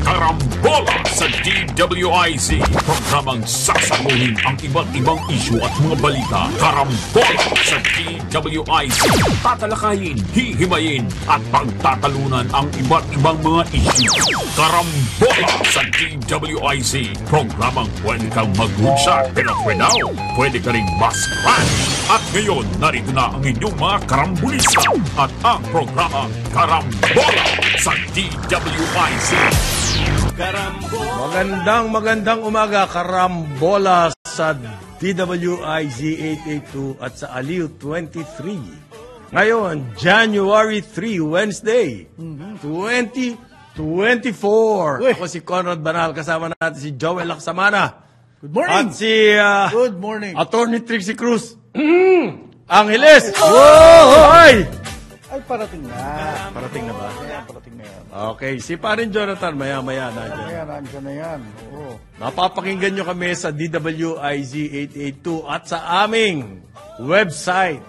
Karambola sa DWIZ. Programang sasaguhin ang iba't ibang isyu at mga balita. Karambola sa DWIZ. Tatalakayin, hihimayin at pagtatalunan ang iba't ibang mga isyu. Karambola sa DWIZ. Programang pwede kang mag-good pero for now, pwede ka rin mas-crash. At ngayon, narito na ang inyong mga karambulista at ang programa Karambola sa DWIZ. Magandang umaga, Karambola sa DWIZ 882 at sa Aliw 23. Ngayon, January 3, Wednesday, 2024. Ako si Conrad Banal, kasama natin si Joel Laksamana. Good morning. At si Good morning. Attorney Trixie Cruz. Angeles. Whoa! Ay, parating na. Parating na ba? Parating na yan. Okay, si Parin Jonathan, maya-maya na dyan. Ayan, nandiyan na yan. Oo. Napapakinggan nyo kami sa DWIZ 882 at sa aming website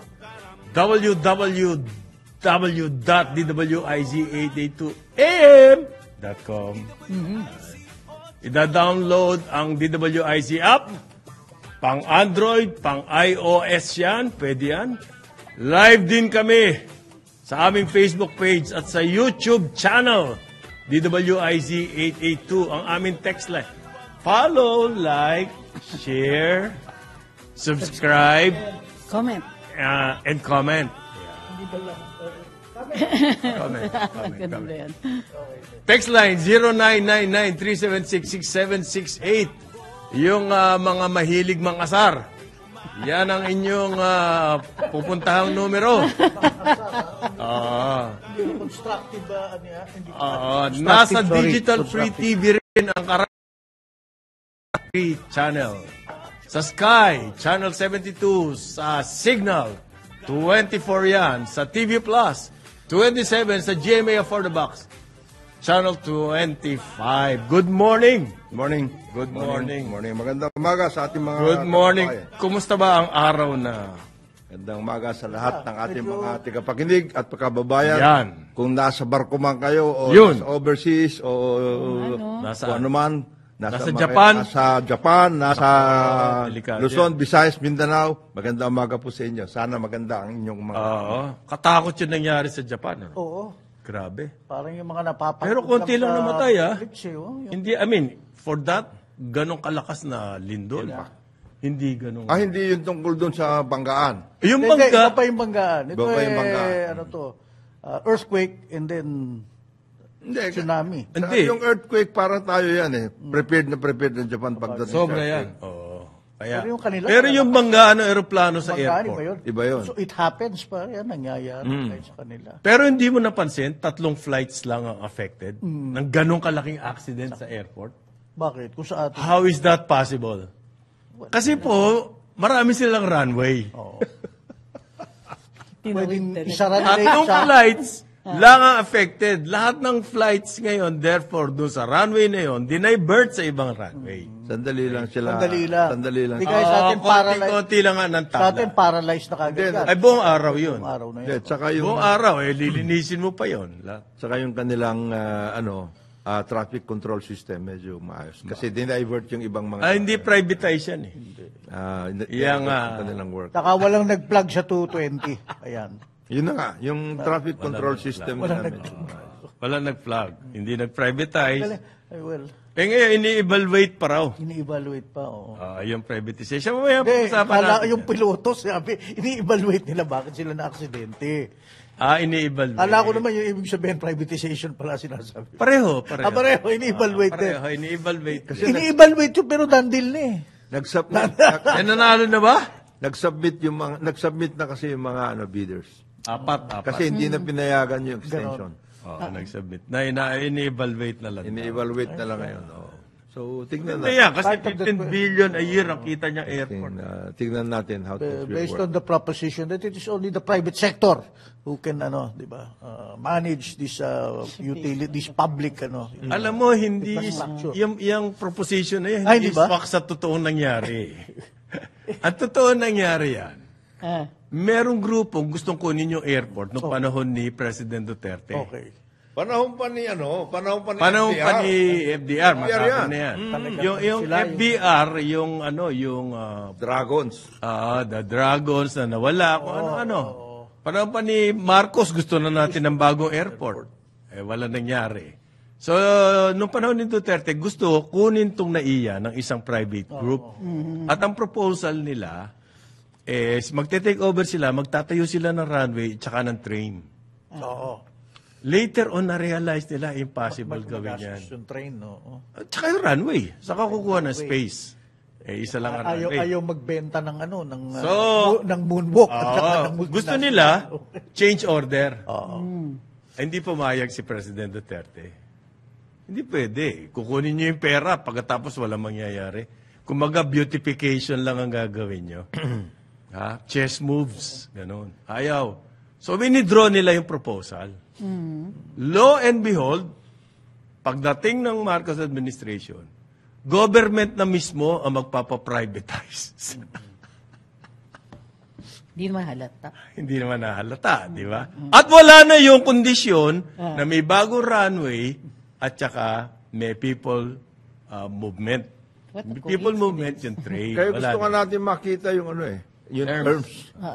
www.dwiz882am.com. Ida-download ang DWIZ app, pang Android, pang iOS yan, pwede yan. Live din kami sa aming Facebook page at sa YouTube channel, DWIZ 882, ang aming text line. Follow, like, share, subscribe, Comment. and comment. Comment. Ganun ba yan? Text line 0999-376-6768. Yung mga mahilig mangasar. Yan ang inyong pupuntahang numero. Constructive ba? Nasa Digital Free TV rin ang Free Channel. Sa Sky, Channel 72. Sa Signal, 24 yan. Sa TV Plus, 27. Sa GMA For the Box, Channel 25. Good morning. Morning. Good morning. Morning. Magandang umaga sa ating mga Good morning. kababayan. Kumusta ba ang araw na? Magandang umaga sa lahat ng ating mga tagapakinig at pagkababayan. Yan. Kung nasa barko man kayo o Yun. nasa overseas o Nasa- kung ano man. Nasa Japan. Nasa Japan, nasa delikado Luzon, Visayas, Mindanao. Magandang umaga po sa inyo. Sana maganda ang inyong mga... Oo. Katakot yun nangyari sa Japan. Ano? Oo. Grabe. Parang yung mga napapakot. Pero konti lang namatay, Yung Hindi, I mean, for that, ganong kalakas na lindol. Hindi ganong... hindi yung tungkol doon sa banggaan. Yung Iba bangga, pa yung banggaan. Ito Iba pa yung banggaan. ano to, earthquake and then Hindi. tsunami. Hindi. Yung earthquake, para tayo yan eh. Prepared ng Japan pagdating sobra sa yan. earthquake. Oo. Kaya, Pero yung kanila, pero yung bangga, aeroplano sa Banggaan, airport. Iba yun. So it happens pa. Yan, nangyayari kahit sa kanila. Pero hindi mo napansin, 3 flights lang ang affected ng ganong kalaking accident sa airport. Bakit? Kung sa atin. How is that possible? Kasi po, marami silang runway. Pwedeng Tinawid isara nila yung Tatlong isa. flights lang ang affected. Lahat ng flights ngayon, therefore, doon sa runway na yun, dinivert sa ibang runway. Sandali lang sila. Sandali lang. Sandali lang. Hindi kaya sa atin Konti-konti lang nga ng Sa atin tabla. paralyzed na kagad yan. Ay, buong araw yun. Buong araw na Hindi, yan. tsaka yung, Buong araw, lilinisin mo pa yun. tsaka yung kanilang traffic control system medyo maayos. Kasi dinivert yung ibang mga... Hindi privatized yan eh. Yan nga. Yung kanilang work. Saka walang nag-plug sa 220. Ayan. Yun na nga, yung traffic control system Walang namin. Wala nag-flag. Hindi nag-privatize. Ay, well, Ngayon, ini-evaluate pa raw. ini-evaluate pa, oo. Yung privatization. Mamaya Hindi, pag-usapan kala natin. yung piloto, sabi, ini-evaluate nila bakit sila na-aksidente. Ini-evaluate. Kala ko naman yung ibig sabihin, privatization pala sinasabi. Pareho. Pareho, ini-evaluate din. Pareho, ini-evaluate. Ini-evaluate yun, pero dandil na eh. Nanalo na ba? Nag-submit na kasi yung mga bidders. Apat. Kasi hindi na pinayagan yung extension. Nag-submit. Ini-evaluate na lang. Ini-evaluate na lang ngayon. So, tignan Hindi natin. yan, kasi 15 billion a year ang kita niyang airport. Tignan natin how to Based work. on the proposition that it is only the private sector who can, di ba, manage this utility, this public, Alam mo, hindi Infrastructure. yung proposition na yan, Ay, hindi di ba? swak sa totoong nangyari. Ang totoong nangyari yan, merong grupong gustong kunin yung airport noong panahon ni President Duterte. Okay. Panahon pa ni Panahon pa FDR. ni FDR, FDR matapos yan. na yan. Talagang Yung sila FDR, yung Dragons. the Dragons na nawala, kung ano-ano. Panahon pa ni Marcos, gusto na natin ng bagong airport. Wala nangyari. So, nung panahon ni Duterte, gusto kunin tong NAIA ng isang private group. At ang proposal nila is magte-take over sila, magtatayo sila ng runway tsaka ng train. Oo. Later on, na-realize nila, impossible gawin yan. Yung train, no? At saka yung runway. Saka kukuha ng space. Isa lang ang runway. Ayaw magbenta ng So, ng moonwalk at saka ng multinational. gusto nila, change order. Hindi pumayag si President Duterte. Hindi pwede. Kukunin nyo yung pera pagkatapos walang mangyayari. Kumaga, beautification lang ang gagawin nyo. Chess moves. Ganon. Ayaw. So, winidraw nila yung proposal. Lo and behold, pagdating ng Marcos administration, government na mismo ang magpapaprivatize. Hindi naman halata. Hindi naman nahalata, di ba? At wala na yung kondisyon na may bagong runway at saka may people movement. What a People movement yung trade. Kaya Wala gusto nga na. natin makita yung yung Terms. terms.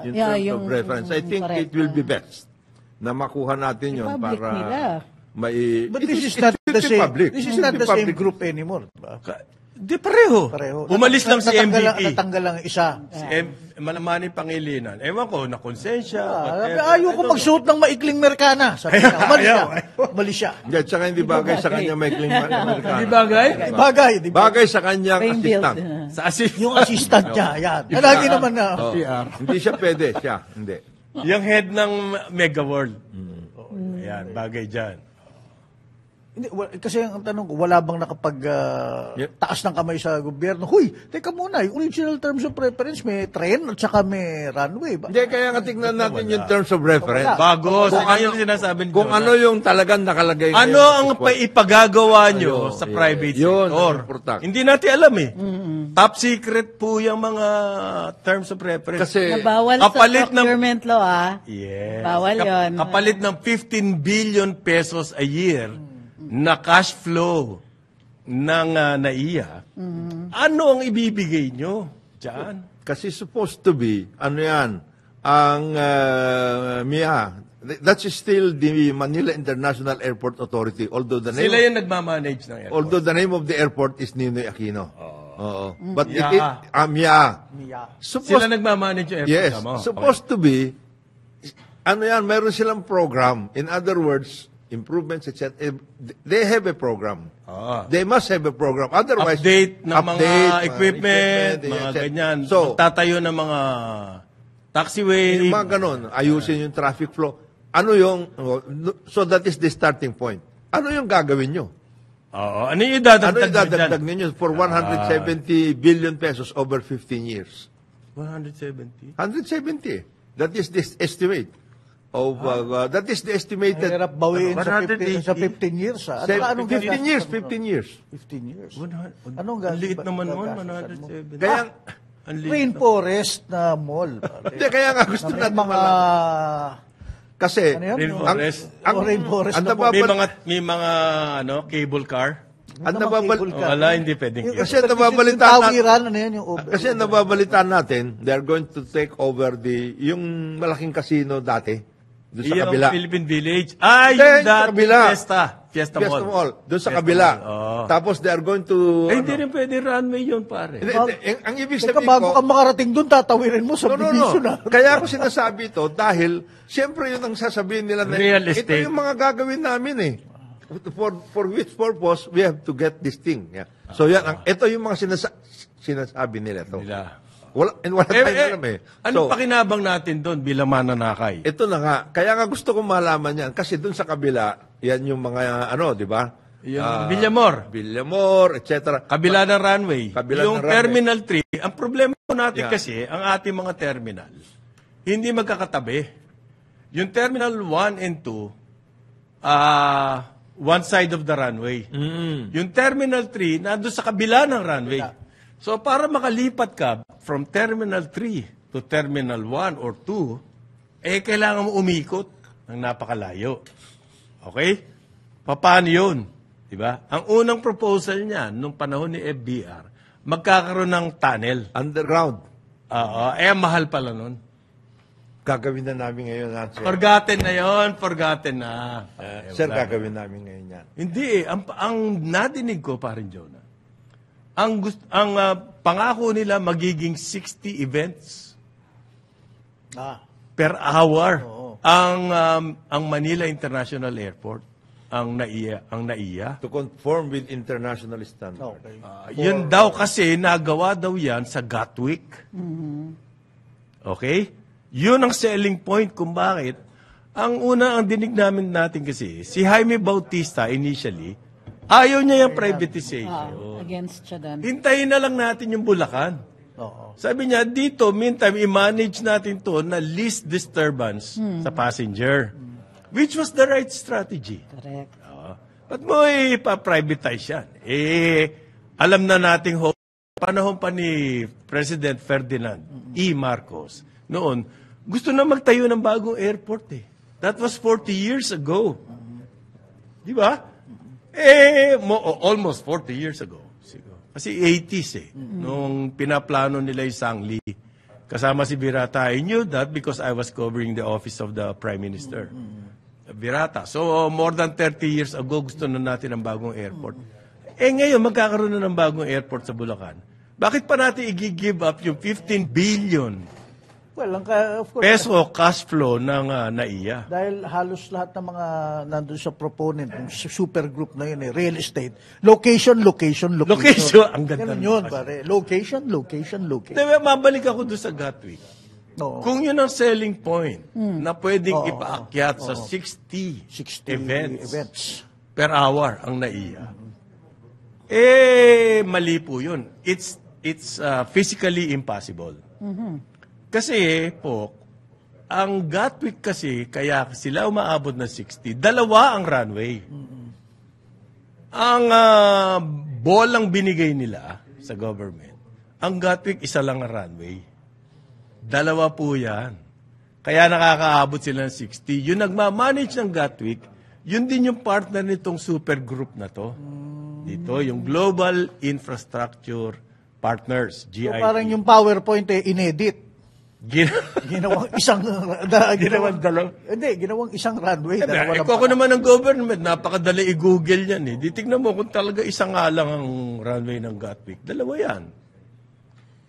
Yung yeah, terms of yung- reference. I think correct. it will be best na makuha natin yun Public para nila. But this is not the same. public. This is It not will be the same public. group anymore. Diba? Di pareho. Pareho. Umalis lang si MVP. Natanggal lang isa. Si Malamani Pangilinan. Ewan ko, na konsensya. Ayaw ko magsuot ng maikling Merkana. Sabi niya, umalis siya. Umalis siya. Hindi, at saka hindi bagay sa kanya may Amerikano. Di bagay? Bagay, di ba? Bagay sa kanyang Rain build. assistant. Sa asif. Yung assistant niya, yan. Lagi naman na. Oh. Hindi siya pwede, siya. Hindi. Yung head ng Mega World. Ayan, bagay dyan. Hindi, kasi ang tanong ko, wala bang nakapag taas ng kamay sa gobyerno? Huy, teka muna, yung original terms of preference, may train at saka may runway. Hindi, kaya nga tignan natin yung terms of reference. Bago. Sa yung sinasabi ni Kung Jonah. ano yung talagang nakalagay. Ano ang ipagagawa nyo sa private Yun, sector? important. Hindi natin alam eh. Top secret po yung mga terms of reference. Kasi, Nabawal kapalit sa ng- procurement law, Yes. Bawal yun. Kapalit ng 15 billion pesos a year na cash flow ng NAIA, ano ang ibibigay nyo dyan? kasi supposed to be, ano yan, ang MIA, that is still the Manila International Airport Authority, although the name Sila yung nagmamanage ng airport. although the name of the airport is Ninoy Aquino. Oo. But MIA. MIA. Yeah. Sila Supposed, nagmamanage yung airport. yes, Tama. supposed to be, ano yan, meron silang program. In other words, improvements, etc. They have a program. They must have a program. Otherwise, Update ng mga equipment, mga etc. ganyan. So, Tatayo ng mga taxiway. yung mga ganun, ayusin yung traffic flow. Ano yung, so that is the starting point. Ano yung gagawin nyo? Oo. Ano yung Ano idadagdag yung nyo dadagdag dyan? ninyo for 170 billion pesos over 15 years? 170? 170. That is this estimate. That is the estimated. Hirap bawiin sa 180. 15 years. At saka anong 15 years, 15 years. 15 years. Anong Anong Ang liit ba- naman nun, gagastusan mo? 170. Kaya, Ang liit. Rainforest na mall. hindi, kaya nga gusto May natin mga... malaman. Kasi, Ano yan? Rainforest. Rainforest ang na mall. May mga cable car. ang Ano, nababal- cable car? Wala, hindi pwedeng yun. Kasi nababalitaan natin, Tawiran, ano yan yung over. kasi nababalitaan natin, they are going to take over yung malaking casino dati, doon sa Yung kabila. Philippine Village. Ah, Hindi, yung sa dati kabila. Fiesta Fiesta Mall. Mall. Doon sa Fiesta kabila. Mall, oo. Tapos they are going to... Eh, hindi rin pwede runway yun, pare. Hindi, ang ibig Teka, sabihin bago ko... ka makarating doon, tatawirin mo sa No. division na. Kaya ako sinasabi ito dahil siyempre yun ang sasabihin nila na Real ito estate. yung mga gagawin namin eh. For which purpose we have to get this thing. Yeah. So yan, ito yung mga sinasabi nila to. Nila. Wala tayong alam eh. Anong So, pakinabang natin doon bilang mananakay? ito na nga. Kaya nga gusto kong malaman yan. Kasi doon sa kabila, yan yung mga di ba? Yung Villamor, etc. kabila ng runway. Kabila Yung ng runway. Terminal 3, ang problema po natin Yeah. kasi, ang ating mga terminal, hindi magkakatabi. Yung Terminal 1 and 2, one side of the runway. Yung Terminal 3, nandun sa kabila ng runway. So, para makalipat ka from Terminal 3 to Terminal 1 or 2, kailangan mo umikot ng napakalayo. Okay? Paano yun? Diba? Ang unang proposal niya, nung panahon ni FBR, magkakaroon ng tunnel. Underground. Mahal pala nun. Gagawin na namin ngayon, sir. Forgotten na yon, forgotten na. Sir, gagawin namin ngayon yan. Hindi ang nadinig ko, parin Jonah, ang pangako nila magiging 60 events per hour. Ang Manila International Airport, ang NAIA. To conform with international standards. Okay. Yun daw kasi nagawa daw yan sa Gatwick. Okay? Yun ang selling point kung bakit. Ang dinig natin kasi, si Jaime Bautista initially, ayaw niya yung privatization. Against siya doon. Hintayin na lang natin yung Bulacan. Oo. Sabi niya, dito, meantime, i-manage natin to na least disturbance sa passenger. Which was the right strategy. Correct. Ba't mo ipa-privatize yan? Alam na nating panahon pa ni President Ferdinand E. Marcos, noon, gusto na magtayo ng bagong airport eh. That was 40 years ago. Di ba? Almost 40 years ago. Kasi 80s eh. Nung pinaplano nila yung Sangli. Kasama si Virata. I knew that because I was covering the office of the Prime Minister. Virata. So, more than 30 years ago, gusto na natin ng bagong airport. Ngayon, magkakaroon na ng bagong airport sa Bulacan. Bakit pa natin i-give up yung 15 billion Well, of course, peso cash flow ng NAIA? dahil halos lahat ng mga nandun sa proponent, yung super group na yun, real estate, location. Location, ang ganda. Ganun yun, pare. Location. Diba, mabalik ako doon sa Gatwick. No. Kung yun ang selling point na pwedeng ipaakyat sa 60 60 events per hour ang NAIA, mali po yun. It's physically impossible. Kasi po, ang Gatwick kasi, kaya sila umaabot ng 60, dalawa ang runway. Ang bolang binigay nila sa government, ang Gatwick isa lang ang runway. Dalawa po yan. Kaya nakakaabot sila ng 60. Yung nagmamanage ng Gatwick, yun din yung partner nitong super group na to. Dito, yung Global Infrastructure Partners, GIP. So, parang yung PowerPoint inedit. Ginawang isang ginawang isang runway. Ako naman ng government, napakadali i-google yan eh. Titignan mo kung talaga isang nga lang ang runway ng Gatwick. Dalawa yan.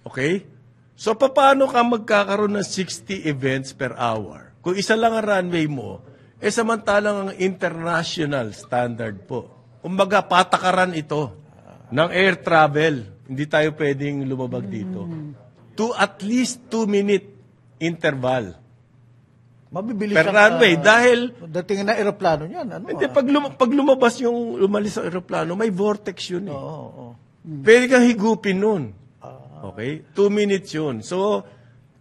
Okay? So, paano ka magkakaroon ng 60 events per hour? Kung isa lang ang runway mo, samantalang ang international standard po. Kumbaga, patakaran ito ng air travel. Hindi tayo pwedeng lumabag dito. To at least 2-minute interval mabibilis per runway. Dahil, dating na eroplano niyan. hindi, pag lumabas umalis ang eroplano, may vortex yun eh. Oo. Pwede kang higupin nun. Okay? 2 minutes yun. So,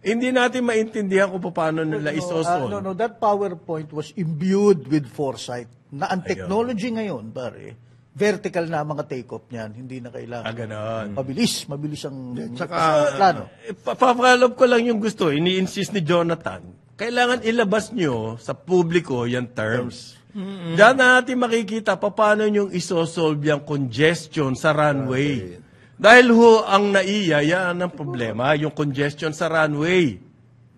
hindi natin maintindihan kung paano nila isosol. That PowerPoint was imbued with foresight. Na ang technology ngayon, pare, vertical na ang mga take-off niyan. Hindi na kailangan. Ganon. Mabilis ang Tsaka, plano. Papalab ko lang yung gusto. Ini-insist ni Jonathan. Kailangan ilabas nyo sa publiko yung terms. Diyan natin makikita paano yung isosolve yung congestion sa runway. Dahil ang NAIA, yan ang problema, yung congestion sa runway.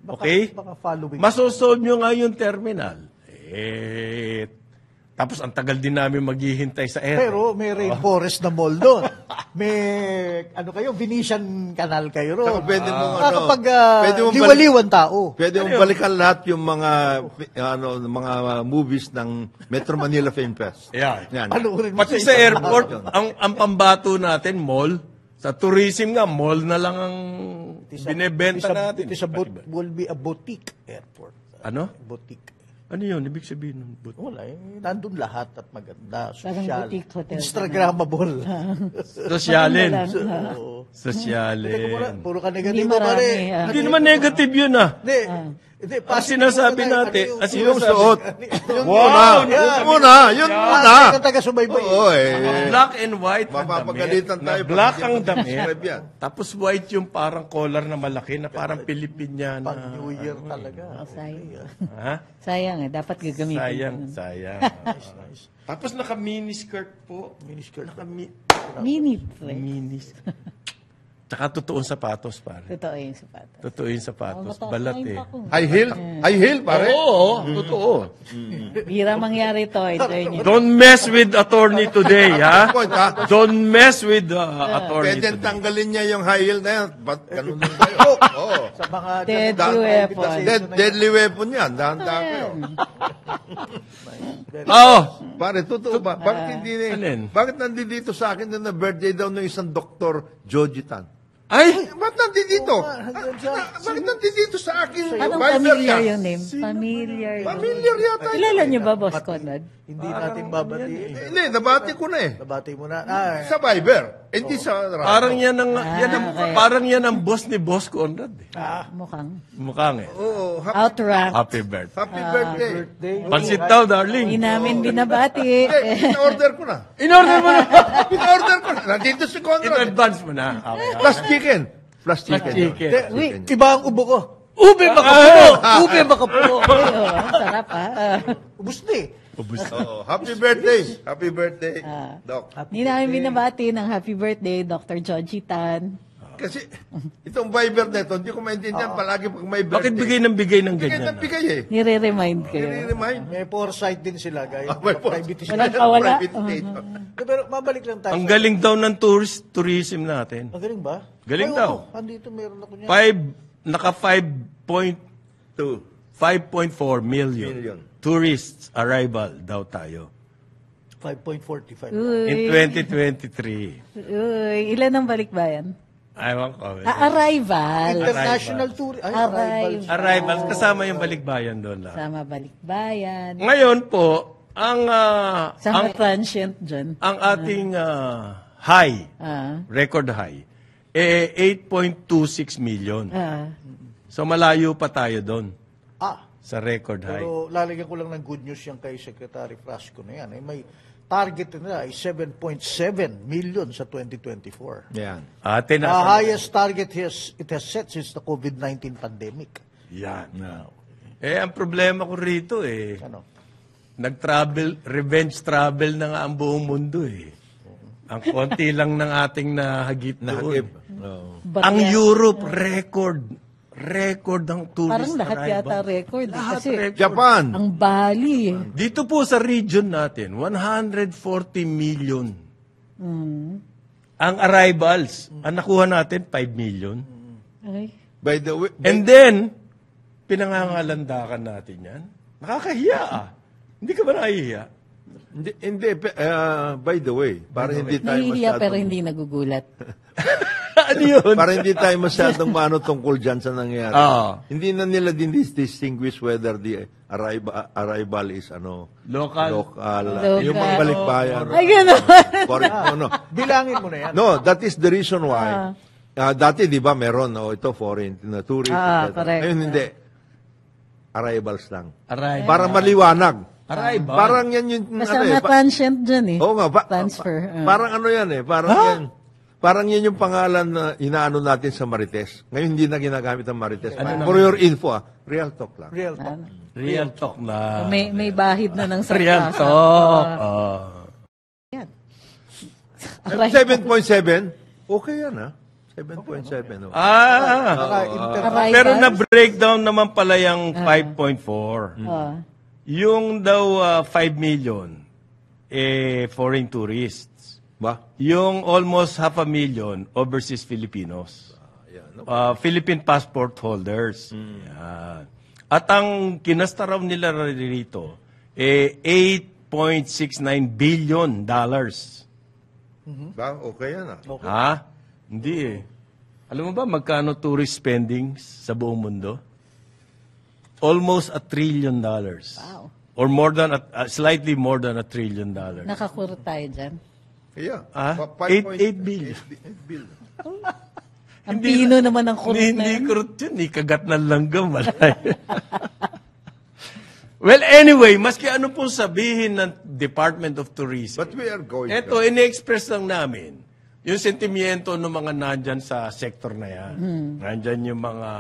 Okay? Baka following. Masosolve nyo nga yung terminal. Tapos ang tagal din namin maghihintay sa air. Pero may rainforest na mall doon. May, Venetian Canal kayo ron. Saka pwede mong, kapag pwede mong liwaliwan tao. Pwede mong balikan lahat yung mga movies ng Metro Manila Film Fest. Yeah. Yan. Panuorin mo Pati sa sa isang airport, araw. ang pambato natin, mall. Sa tourism nga, mall na lang ang binebenta natin. Will be a boutique airport. Ano? Boutique. Ano yun? Ibig sabihin ng boutique? Wala nandun lahat at maganda. Parang Social. boutique hotel. Instagrammable. Sosyalin. Oo. Sosyalin. Puro ka Hindi negatibo marami. pare. Hindi naman negative yun ah. Hindi. Hindi, Ang sinasabi natin, ang Yung sinasabi, suot. Yun muna. Yun muna. Ang taga-subaybay. Oo eh. black and white ang Mapapagalitan damit, tayo. na black pag ang hindi damit, subscribe yan. tapos white yung parang collar na malaki na parang Pilipiniana. Pag New Year talaga. Sayang. Ha? Sayang eh. Dapat gagamitin. Sayang. Tapos naka mini skirt po. Mini skirt. Minute. Mini. Tsaka totoong sapatos, pare. Totoo yung sapatos. Totoo yung sapatos. Balat eh. High heel? High heel, pare? Oo, totoo. Bira mangyari to. Attorney. Don't mess with attorney today, ha? Point, ha? Don't mess with attorney Pwede today. tanggalin niya yung high heel na yan. Ba't ganun lang tayo? Oo. Sa mga Deadly weapon. Deadly weapon yan. Dahan-dahan kayo. Oh, Pare, totoo ba? Alin? Bakit nandito sa akin na birthday daw ng isang doktor, Joji Tan? ay, Ba't nandito? hanggang sa- Bakit nandito sa akin? Anong Viber familiar niya? yung name? Familiar. Familiar yata. Kilala niyo ba, Boss Conrad? Hindi natin babatiin. Hindi, nabati ko na eh. Nabati mo na. Ay, Sa Viber. Hindi sa radyo. parang yan ang, okay. parang yan ang boss ni Boss Conrad. Eh. Mukhang. Mukhang eh. Oo, Outrank. Happy birthday. happy birthday. Pansit daw, darling. Hindi namin binabati. In-order ko na. In-order mo na. In-order ko na. Nandito si In Conrad. advance mo na. Okay. Plus chicken. Plus chicken. chicken. Plus Uy, chicken. iba ang ubo ko. Ube baka po! Ube baka po. ang sarap ah. Ubus na eh. Oo, happy birthday. Happy birthday, Doc. Hindi namin binabati ng happy birthday, Dr. Joji Tan. Kasi itong Viber na ito, hindi ko maintindihan palagi pag may birthday. Bakit bigay ng Bigay ganyan? ng bigay eh. Nire-remind kayo. I-remind. May foresight din sila, gaya. May Private Walang kawala. Private station. Pero mabalik lang tayo. Ang sa- galing daw ng tourism natin. Ang galing ba? Galing Ay, daw. oo. Andito meron ako niya. Naka 5.4 million Million. tourists arrival daw tayo 5.45. in 2023. Uy, ilan ang balikbayan? Ayaw ko. Arrival. International tour. Ay, Arrival. Arrival, kasama yung balikbayan doon lang. Sama balikbayan. Ngayon po, ang Sama transient dyan. ang ating high, record high, 8.26 million. So malayo pa tayo doon sa record high. Pero lalagyan ko lang ng good news yung kay Secretary Frasco na yan. May target nila ay 7.7 million sa 2024. Yan. Ate The na. highest target it has set since the COVID-19 pandemic. Yan. Ang problema ko rito Ano? nag-travel, revenge travel na nga ang buong mundo Ang konti lang ng ating nahagip doon. Ang Europe, record ang tourist Parang lahat arrival. yata record. Lahat Kasi record. Japan. ang Bali. Dito po sa region natin, 140 million. Ang arrivals, ang nakuha natin, 5 million. Ay. By the way, And then, pinangangalandakan natin yan. Nakakahiya Hindi ka ba nahihiya? hindi, by the way, para hindi tayo Nahihiya pero masyadong, hindi nagugulat. Ano yun? para hindi tayo masyadong maano tungkol dyan sa nangyari. Hindi na nila din distinguish whether the arrival is Local. yung mga balikbayan. Ay, gano'n. No. Bilangin mo na yan. No, that is the reason why. Dati, di ba, meron, ito foreign, tourist. etc. correct. Ngayon, hindi. Arrivals lang. Arrival. Para maliwanag. Arrival. Parang yan yung, Kasama transient dyan Oo nga, Transfer. parang ano yan parang yan yung pangalan na inaano natin sa Marites. Ngayon hindi na ginagamit ang Marites. For your info, real talk lang. Real talk. Real talk na. May bahid na ng Real sarkasa. talk. Yan. 7.7, okay yan 7.7. Arrivals. Pero na-breakdown naman pala yung 5.4. Yung daw 5 million, foreign tourists. Ba? Yung almost 500,000 overseas Filipinos. Philippine passport holders. Yan. At ang kinasta raw nila rito, $8.69 billion. Ba? Okay yan Ha? Hindi Alam mo ba magkano tourist spendings sa buong mundo? Almost $1 trillion. Wow. Or more than, slightly more than $1 trillion. Nakakurot tayo dyan. Yeah. 8 billion. 8 billion. Ang pino naman ng kurot na Hindi yan. kurot yun. Hindi kagat ng langgam. Well, anyway, maski ano pong sabihin ng Department of Tourism, But we are going eto, ini-express lang namin yung sentimiento ng mga nandyan sa sector na yan. Nandyan yung mga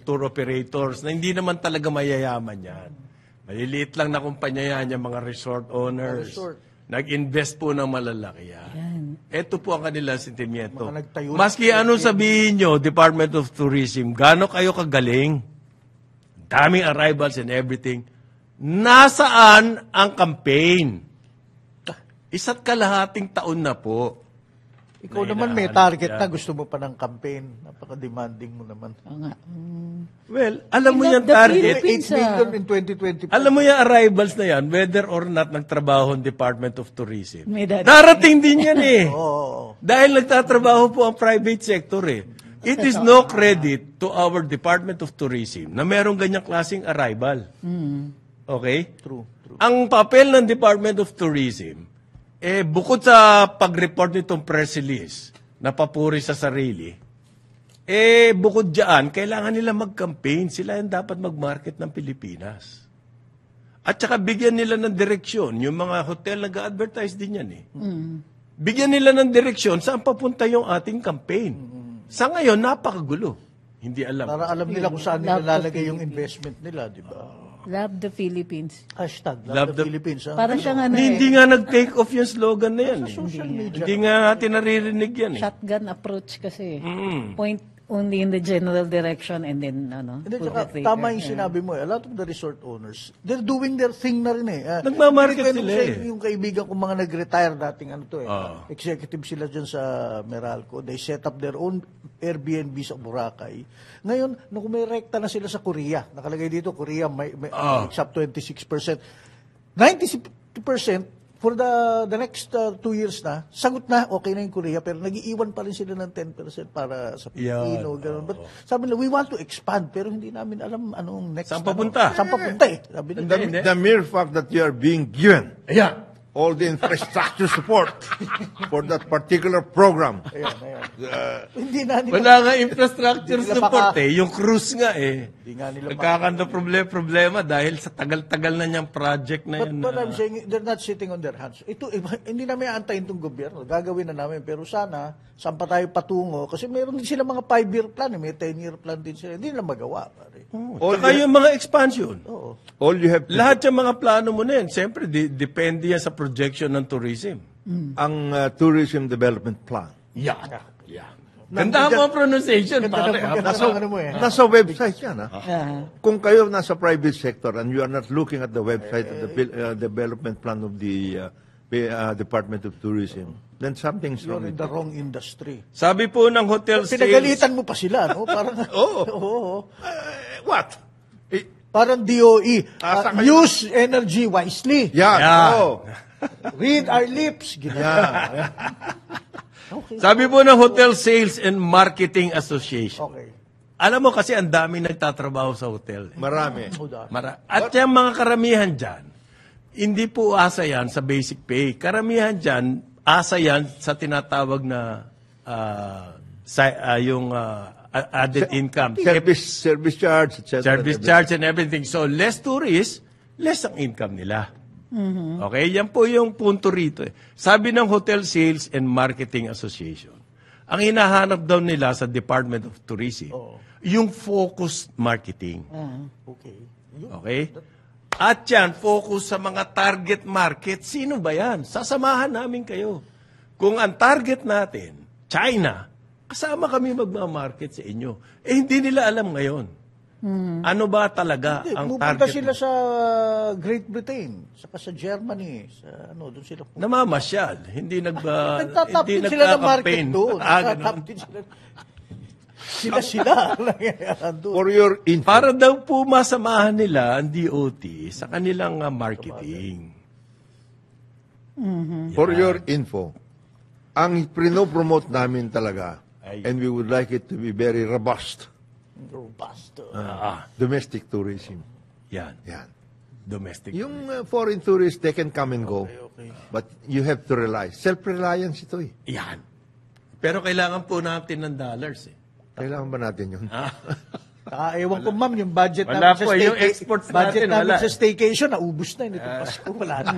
tour operators na hindi naman talaga mayayaman yan. Maliliit lang na kumpanya yan, yung mga resort owners. Nag-invest po ng malalaki yan. Ito po ang kanilang sentimiento. Mga nagtayo- Maski anong sabihin nyo, Department of Tourism, gaano kayo kagaling, daming arrivals and everything, nasaan ang campaign? Isa't kalahating taon na po. Ikaw naman may target na, gusto mo pa ng campaign. Napaka-demanding mo naman. Oo nga. Well, alam mo Enough yung the target. 8 Philippines, million in 2025. Alam mo yung arrivals na yan, whether or not nagtrabaho ang Department of Tourism. May dadating. Darating din yan eh. Oo. Dahil nagtatrabaho po ang private sector eh. It is no credit to our Department of Tourism na merong ganyang klaseng arrival. Okay? True. Ang papel ng Department of Tourism, bukod sa pag-report nitong press release na papuri sa sarili, bukod dyan, kailangan nila mag-campaign. Sila yung dapat mag-market ng Pilipinas. At saka bigyan nila ng direksyon. Yung mga hotel nag-advertise din yan eh. Bigyan nila ng direksyon saan papunta yung ating campaign. Sa ngayon, napakagulo. Hindi alam. Para alam nila kung saan nila Love the lalagay yung Philippines. investment nila, di ba? Love the Philippines. Hashtag, Love love the the- Philippines. Ha? Para siyang ano Hindi nga nag-take off yung slogan na yan. Eh. Social media. Hindi nga natin naririnig yan eh. Shotgun approach kasi. Point only in the general direction and then Hindi, pull tsaka, the trigger. tama yung sinabi mo eh. A lot of the resort owners, they're doing their thing na rin eh. Nagmamarket Kwento sila ko sa eh. Yung kaibigan ko mga nag-retire dating ano to eh. Executive sila dyan sa Meralco. They set up their own Airbnb sa Boracay. Ngayon, nung may rekta na sila sa Korea, nakalagay dito, Korea may makes up 26%. 90% for the next 2 years na, sagot na, okay na yung Korea, pero nag-iiwan pa rin sila ng 10% para sa Pilipino, gano'n. But sabi nila, we want to expand, pero hindi namin alam anong next. Saan papunta? Saan papunta eh. Sabi nila, The mere fact that you are being given ayan. all the infrastructure support for that particular program. Hindi na nila. Wala nga infrastructure Hindi nila support baka- eh. Yung cruise nga eh. Hindi nga nila Nagkakanda problema dahil sa tagal-tagal na niyang project na yan. But I'm saying, they're not sitting on their hands. Ito, hindi namin aantayin itong gobyerno. Gagawin na namin. Pero sana, saan pa tayo patungo? Kasi meron din sila mga 5-year plan. May 10-year plan din sila. Hindi nila magawa. Pare. Saka yung mga expansion. All you have to Lahat yung mga plano mo na yan, siyempre, depende yan sa projection ng tourism. ang tourism development plan. Yeah. Ganda mo ang pronunciation, pare. Ganda ng ano mo eh. Nasa website yan. Ha? Ah. Kung kayo nasa private sector and you are not looking at the website of the development plan of the Department of Tourism, then something's You're wrong. in the wrong industry. Sabi po ng hotel sales, Pinagalitan mo pa sila, no? Parang, Oo. What? parang DOE. Asa kayo? Use energy wisely. Yan. Yeah. Oh. Read our lips. Ginagawa. Okay. sabi po ng Hotel Sales and Marketing Association. Okay. Alam mo kasi ang dami nagtatrabaho sa hotel. Marami. At yung mga karamihan dyan, hindi po asa yan sa basic pay. Karamihan dyan, asa yan sa tinatawag na added income. Service charge, etc. Service charge and everything. So, less tourists, less ang income nila. Okay? Yan po yung punto rito. Sabi ng Hotel Sales and Marketing Association, ang hinahanap daw nila sa Department of Tourism, yung focused marketing. Okay. Okay? At yan, focus sa mga target market. Sino ba yan? Sasamahan namin kayo. Kung ang target natin, China, kasama kami magmamarket sa inyo. Hindi nila alam ngayon. Ano ba talaga ang Pupunta target? sila sa Great Britain, saka sa Germany, sa ano, doon sila. Namamasyal. Hindi Nagtatap hindi din sila ng market nagka-campaign. doon. Ganun. Nagtatap din sila. Sila. Doon. For your info, Para daw po masamahan nila ang DOT sa kanilang marketing. for your info, ang pinopromote namin talaga, and we would like it to be very robust, Robust. domestic tourism. Yan. Yan. Domestic. Yung foreign tourists, they can come and go. But you have to rely. Self-reliance ito eh. Yan. Pero kailangan po natin ng dollars eh. Kailangan ba natin yun? Ewan ko, ma'am, yung budget Wala namin po, yung exports budget natin, namin wala. sa staycation, naubos na. Ito Pasko, wala na.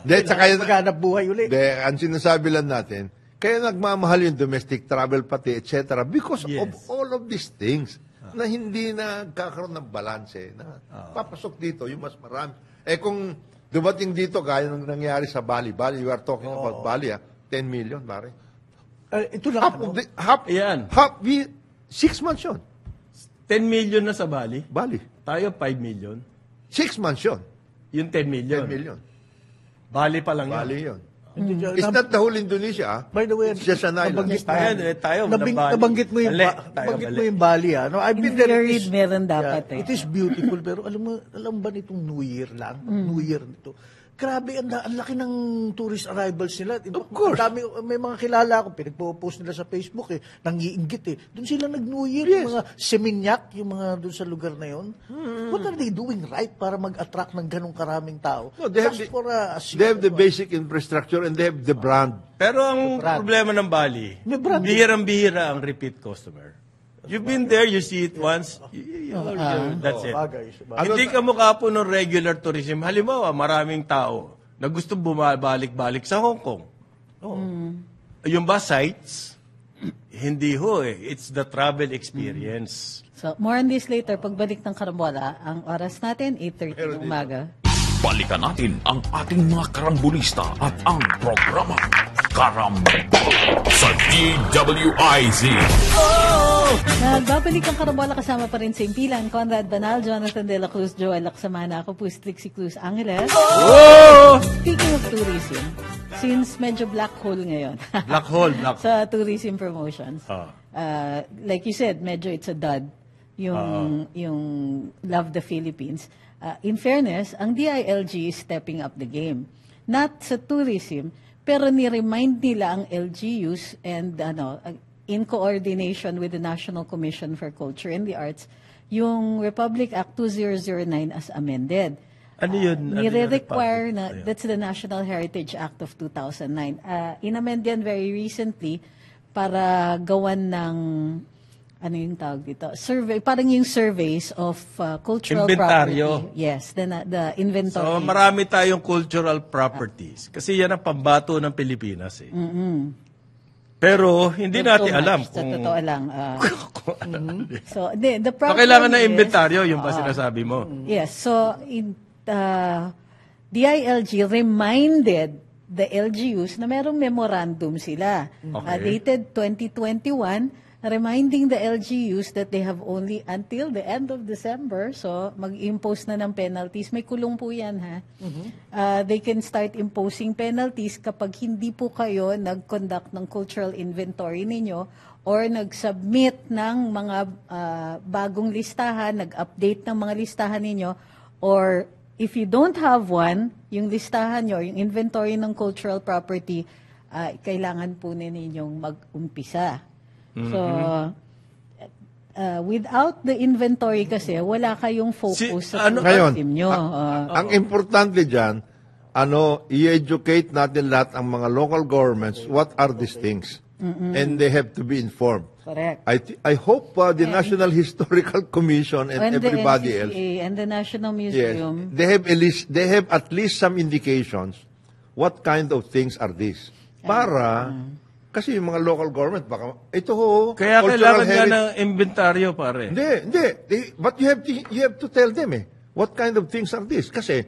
De, tsaka yun, Maghanap buhay ulit. ang sinasabi lang natin, kaya nagmamahal yung domestic travel pati, etc. Because of all of these things na hindi nagkakaroon ng balanse. Na papasok dito, yung mas marami. Kung dumating dito, gaya ng nangyari sa Bali, you are talking about Bali, 10 million, pare. Ito lang, Yan. 6 months yun. 10 million na sa Bali. Bali. Tayo 5 million. 6 months yun. Yung 10 million. 10 million. Bali pa lang Bali yun. yun. It's not the whole Indonesia, ah. By the way, It's just an island. Tayo, nabanggit mo yung Bali, no? I've been there. Florida, meron dapat eh. It is beautiful, pero alam ba nitong New Year lang? New Year nito. Grabe, ang laki ng tourist arrivals nila. Of course. May mga kilala ako, pinagpo-post nila sa Facebook nangiinggit Doon sila nag-New Year, yung mga Seminyak, yung mga doon sa lugar na yun. What are they doing right para mag-attract ng ganong karaming tao? No, they have the basic infrastructure and they have the brand. Pero ang problema ng Bali, May brand. bihirang-bihira ang repeat customer. You've been there, you see it once, that's it. Hindi ka mukha po ng regular tourism. Halimbawa, maraming tao na gusto bumabalik-balik sa Hong Kong. Yung ba sites? Hindi ho eh. It's the travel experience. So, more on this later. Pagbalik ng Karambola, ang oras natin, 8:30 ng umaga. Balikan natin ang ating mga karambulista at ang programa Karambola sa DWIZ. Nagbabalik ang Karambola, kasama pa rin sa impilan, Conrad Banal, Jonathan De La Cruz, Joel Laksamana, ako po si Trixie Cruz Angeles. Speaking of tourism, since medyo black hole ngayon Black hole. sa tourism promotions, like you said, medyo it's a dud yung Love the Philippines. In fairness, ang DILG is stepping up the game. Not sa tourism, pero ni-remind nila ang LGUs and in coordination with the National Commission for Culture and the Arts, yung Republic Act 2009 as amended. Ano yun? Nire-require na, that's the National Heritage Act of 2009. In-amend yan very recently para gawan ng ano yung tawag dito? Survey, parang yung surveys of cultural Inventaryo. property. Yes, the inventory. So marami tayong cultural properties. Kasi yan ang pambato ng Pilipinas eh. Pero hindi natin alam Sa kung... totoo lang. So, the So, problem kailangan na is- inventaryo, yung ba sinasabi mo? Yes, so DILG reminded the LGUs na merong memorandum sila. Dated 2021, reminding the LGUs that they have only until the end of December, so mag-impose na ng penalties. May kulong po yan, ha? They can start imposing penalties kapag hindi po kayo nag-conduct ng cultural inventory ninyo or nag-submit ng mga bagong listahan, nag-update ng mga listahan ninyo, or if you don't have one, yung listahan nyo, yung inventory ng cultural property, kailangan po ninyong mag-umpisa. So, without the inventory kasi, wala kayong focus sa Ngayon, tourism nyo. ang importante dyan, i-educate natin lahat ang mga local governments, what are these things? And they have to be informed. Correct. I hope the National Historical Commission and everybody the else, NCCA and the National yes, Museum. they have at least some indications what kind of things are these. Para, kasi yung mga local government, baka, ito ho, Kaya cultural kailangan nga ng inventaryo, pare. Hindi. But you have to tell them what kind of things are these? Kasi,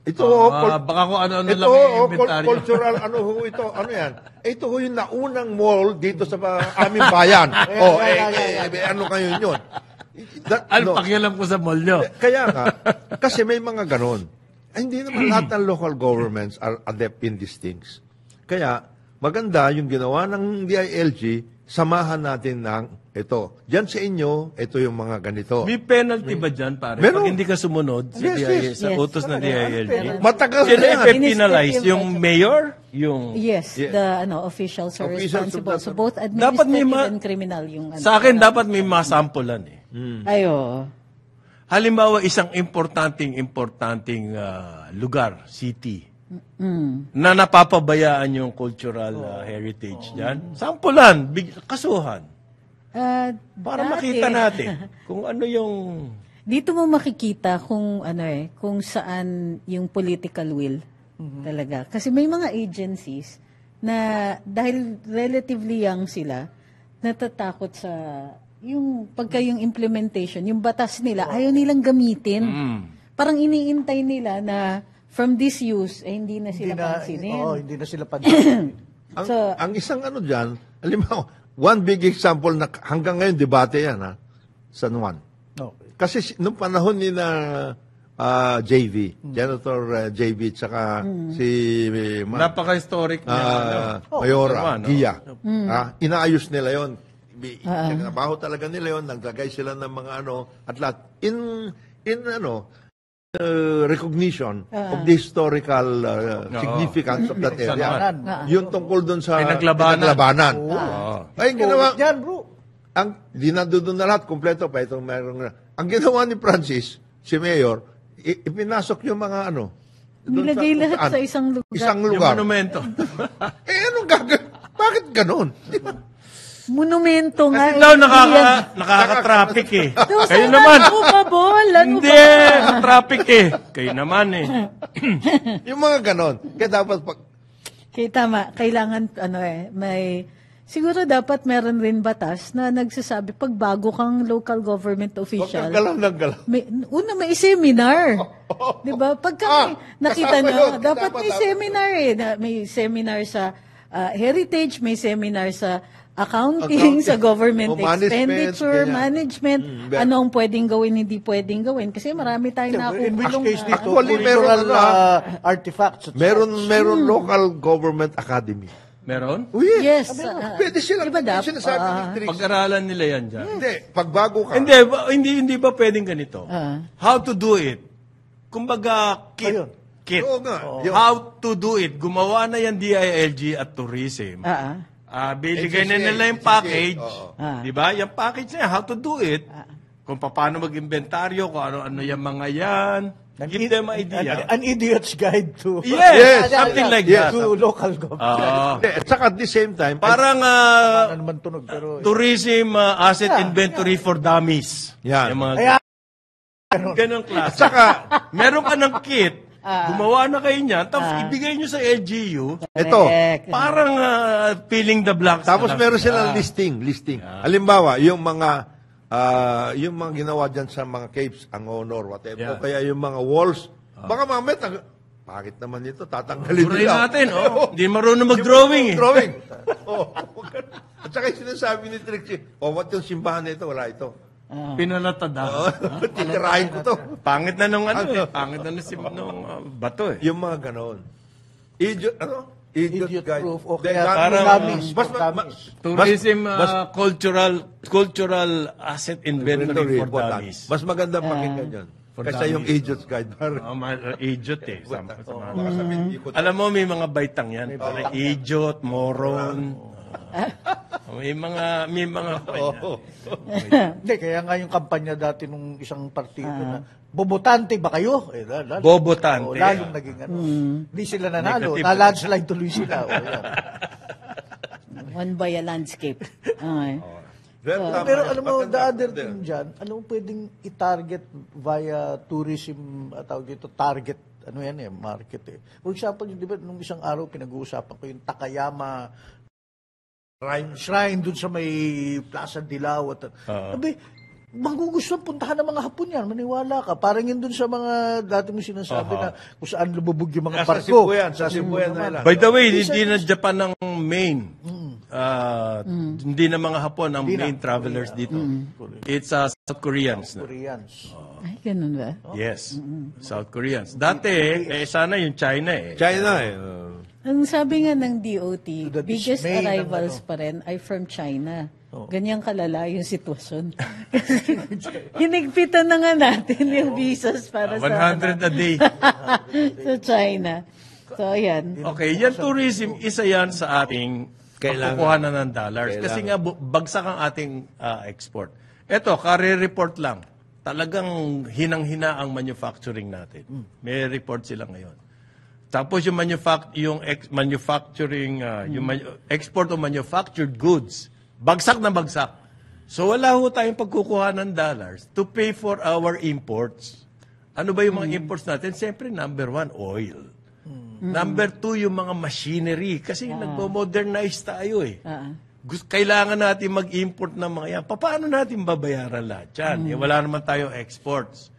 ito baka kung ano-ano ito lang yung inventaryo. cultural, ano yan? Ito ho yung naunang mall dito sa aming bayan. Ano kayo yun? Pakialam ko sa mall nyo. Kaya nga, kasi may mga ganon. Hindi naman lahat ng local governments are adept in these things. Kaya, maganda yung ginawa ng DILG, samahan natin ng ito. Diyan sa inyo, ito yung mga ganito. May penalty ba dyan, pare? Meron. Pag hindi ka sumunod sa, Yes. sa utos ng DILG. Matagal Sino na yan. penalize? Yung mayor? Yung... Yes, the officials are Officials responsible. of So both Dapat may administrative and criminal yung Sa akin, dapat may masampulan eh. Ayo. Halimbawa, isang importanting lugar, city. na napapabayaan yung cultural heritage dyan. Sampulan, kasuhan. Para Dati, makita natin kung ano yung... Dito mo makikita kung kung saan yung political will talaga. Kasi may mga agencies na dahil relatively young sila, natatakot sa yung pagka yung implementation, yung batas nila, ayaw nilang gamitin. Parang iniintay nila na from this use, hindi na sila pansinin. Hindi na sila pansinin. Ang isang ano dyan, halimbawa, one big example na hanggang ngayon debate yan, San Juan. Okay. Kasi nung panahon ni na JV, Senator JV, tsaka si Napaka-historic na Mayora, San Juan, Gia. Inaayos nila yon. Nagtrabaho talaga nila yon, naglagay sila ng mga at lahat. In recognition of the historical significance of that area. Yung tungkol doon sa pinaglabanan. Ay, ginawa, Yan, bro. ang dinadudun na lahat, kompleto pa itong mayroong ang ginawa ni Francis, si Mayor, ipinasok yung mga Nilagay lahat sa isang lugar. Isang Yung lugar. monumento. Anong gagawin? Bakit ganon? Di ba? Monumento nga. Kasi daw nakaka-traffic eh. Kayo Sana naman. po ba, Bol? Ano Hindi, traffic eh. Kayo naman eh. Yung mga ganon. Kaya dapat Kaya tama, kailangan siguro dapat meron rin batas na nagsasabi pag bago kang local government official. galaw ng galaw. May seminar. 'Di ba? Pagka nakita kasama na, yun. dapat Dapat may seminar May seminar sa heritage, may seminar sa accounting, sa government O management, expenditure, ganyan. management, ano ang pwedeng gawin, hindi pwedeng gawin. Kasi marami tayong In which nakukulong case dito, Actually, cultural meron artifacts. at meron local government academy. Meron? Oh, yes. Yes. Pwede silang Diba dapat? sinasabi ni Trix. Pag-aralan nila yan dyan. Hindi, pagbago ka. Hindi ba pwedeng ganito? How to do it? Kumbaga, Ayun. kit. Oo nga. Yun. How to do it? Gumawa na yan DILG at Tourism. Bibigay na NCCA, nila yung package. oo. Di ba? Yung package na yan, how to do it. Kung paano mag-inventaryo, kung ano-ano yung mga yan. Give them idea. An idiot's guide to Yes, something like that. to local government. Hindi, at saka at the same time, Parang Ano naman tunog, pero tourism asset inventory for dummies. Yan. Yung mga Kaya, ganong klase. saka, Meron ka ng kit, gumawa na kayo niyan, tapos ibigay nyo sa LGU, ito, parang filling the blanks. tapos na lang. meron silang listing. Halimbawa, yung mga ginawa dyan sa mga caves, ang honor, whatever, Yeah. o kaya yung mga walls, baka mamaya, bakit naman ito, tatanggalin Tuloy nila. natin, Hindi marunong mag-drawing eh. Drawing. At saka yung sinasabi ni Trixie, what yung simbahan na ito, wala ito. Pinalatada. Titirahin ko to. Pangit na nung pangit na nung bato eh. Yung mga ganon. Idiot guide. proof. O Then, kaya parang, dummies. Tourism cultural asset inventory for dummies. Mas maganda pakinggan yan. Kaysa yung idiot's guide. Idiot eh. Alam mo, may mga baitang yan. Parang idiot, moron. May mga Hindi, kaya nga yung kampanya dati nung isang partido na, bobotante ba kayo? Bobotante. Lalong naging Hindi sila nanalo. Negative. Nalandslide tuloy sila. Yan. One by a landscape. Okay. Pero alam mo, the other thing dyan, alam mo pwedeng i-target via tourism, tawag dito, target, market eh. For example, di ba, nung isang araw pinag-uusapan ko yung Takayama Shrine dun sa may Plaza Dilao. Sabi, magugustuhan puntahan ng mga Hapon yan, maniwala ka. Parang yun dun sa mga dati mo sinasabi na kung saan lumubog yung mga barko. Sa Sibuyan Island. By the way, hindi na Japan ang main. Hindi na mga Hapon ang main travelers dito. It's South Koreans na. Koreans. Ay, ganun ba? Yes, South Koreans. Dati, sana yung China eh. China eh. Ang sabi nga ng DOT, To the biggest dismay ng arrivals pa rin ay from China. Ganyang kalala yung sitwasyon. Kasi hinigpitan na nga natin yung visas para sa 100 a day. sa China. So, ayan. Okay, yan tourism, isa yan sa ating pagkukuha na ng dollars. Kasi nga, bagsak ang ating export. Ito, kare-report lang. Talagang hinang-hina ang manufacturing natin. May report sila ngayon. Tapos yung manufacturing, export of manufactured goods, bagsak na bagsak. So wala ho tayong pagkukuha ng dollars to pay for our imports. Ano ba yung mga imports natin? Siyempre, number 1, oil. Number 2, yung mga machinery. Kasi nagmo-modernize tayo eh. Kailangan natin mag-import ng mga yan. Paano natin babayaran lahat yan? Eh, wala naman tayong exports.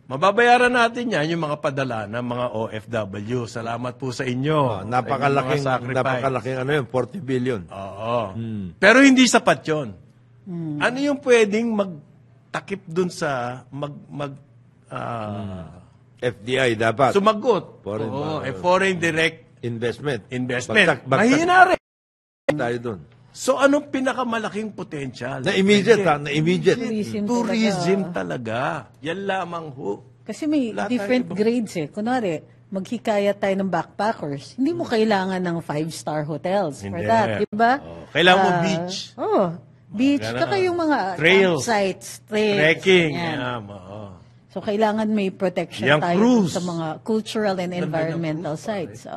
Mababayaran natin yan, yung mga padala ng mga OFW. Salamat po sa inyo. Napakalaking 40 billion. Oo. Pero hindi sapat yun. Ano yung pwedeng magtakip dun sa FDI dapat. sumagot? Foreign direct Investment. Bagsak. Mahina rin. Tayo dun. So, anong pinakamalaking potential? Na immediate. Tourism talaga. Yan lamang ho. Kasi may different grades eh. Kunwari, maghikayat tayo ng backpackers. Hindi mo kailangan ng 5-star hotels for Hindi. that, di ba? Kailangan mo beach. Beach. Tsaka yung mga Trails. campsites, trails. Trekking. Yan. Oo. So, kailangan may protection Yung tayo cruise. sa mga cultural and environmental sites.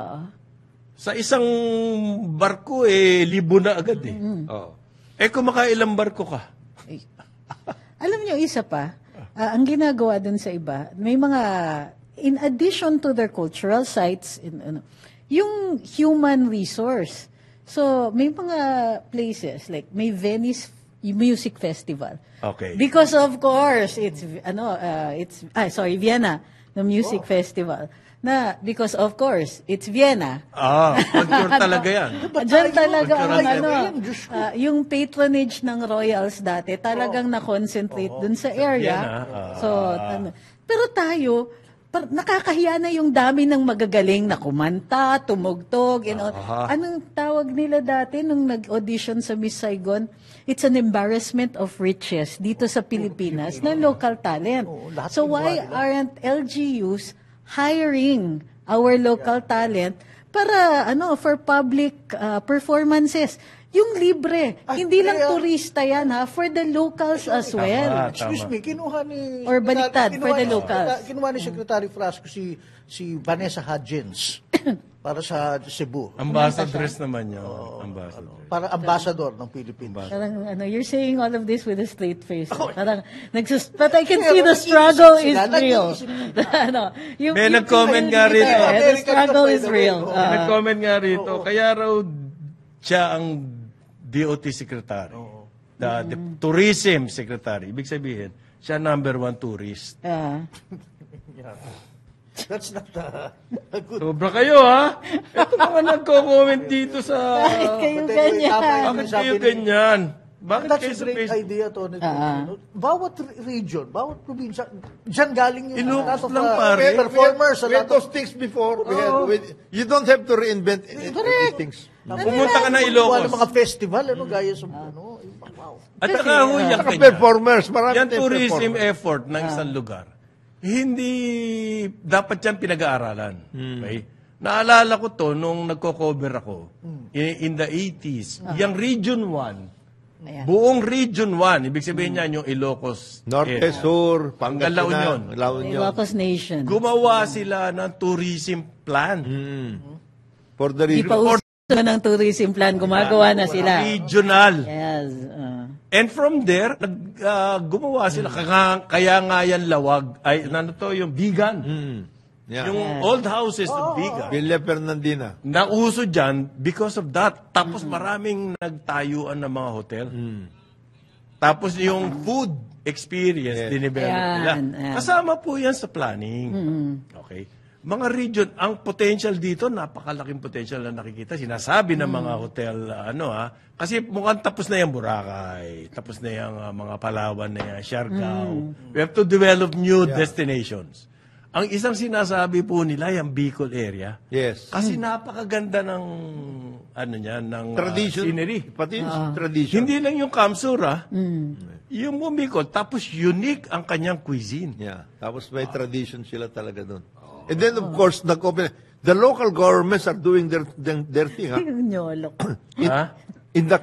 Sa isang barko, libo na agad eh. Oo. Kung makailang barko ka? Alam niyo, isa pa, ang ginagawa dun sa iba, may mga, in addition to their cultural sites, yung human resource. So, may mga places, like may Venice Music Festival. Okay. Because of course, Vienna, the music festival. Because of course, it's Vienna. Culture talaga yan. Diyan talaga ang yung patronage ng royals dati talagang na-concentrate dun sa area. Pero tayo, nakakahiya na yung dami ng magagaling na kumanta, tumugtog, and all. Anong tawag nila dati nung nag-audition sa Miss Saigon? It's an embarrassment of riches dito sa Pilipinas na local talent. So why aren't LGUs hiring our local talent para for public performances? Yung libre, hindi lang turista yan for the locals as well. Excuse me, kinuha ni... Or baliktad, for the locals. Kinuha ni Secretary Frasco si Vanessa Hudgens para sa Cebu. Ambassadress naman yun. Para ambassador ng Pilipinas. Parang, you're saying all of this with a straight face. Parang, but I can see the struggle is real. May nag-comment nga rito. The struggle is real. May nag-comment nga rito. Kaya raw siya ang DOT Secretary. The Tourism Secretary. Ibig sabihin, siya number 1 tourist. That's not a good... Sobra kayo, ha? Ito mga nagko-comment dito sa... Bakit kayo ganyan? Bakit kayo ganyan? Bakit That's kayo a sa great Facebook? idea, Tony. Bawat region, bawat probinsya, dyan galing yung Ilocos lot of, lang, pare. performers. We had those things before. You don't have to reinvent things. Pumunta ka na Ilocos. Mga festival, gaya sa, wow. At saka ho, yan kanya. Performers. Marami Yan tayong tourism performers. effort ng isang lugar. Hindi dapat yan pinag-aaralan. Okay? Naalala ko to nung nagko-cover ako in the 80s. Yung Region 1, buong Region 1, ibig sabihin niyan yung Ilocos. Norte, Sur, Pangasinan, La Union. Ilocos Nation. Gumawa sila ng tourism plan. For the Di pa region. uso ng tourism plan, gumagawa na sila. Regional. Yes. And from there, gumawa sila. Kaya nga yan lawag. Yung vegan. Yeah. Yung old houses na vegan. Villa Fernandina. Nauso dyan because of that. Tapos maraming nagtayuan ng mga hotel. Tapos yung food experience, dinidevelop nila. Kasama po yan sa planning. Okay. Mga region, ang potential dito, napakalaking potential na nakikita. Sinasabi ng mga hotel, kasi mukhang tapos na yung Boracay, tapos na yung mga Palawan na yan, Siargao. We have to develop new destinations. Ang isang sinasabi po nila, yung Bicol area. Yes. Kasi napakaganda ng, ng Tradition. scenery. Pati yung tradition. Hindi lang yung Kamsura, yung Bicol, tapos unique ang kanyang cuisine. Yeah. Tapos may tradition sila talaga doon. And then, of course, the local governments are doing their thing. Yung nyolok. in the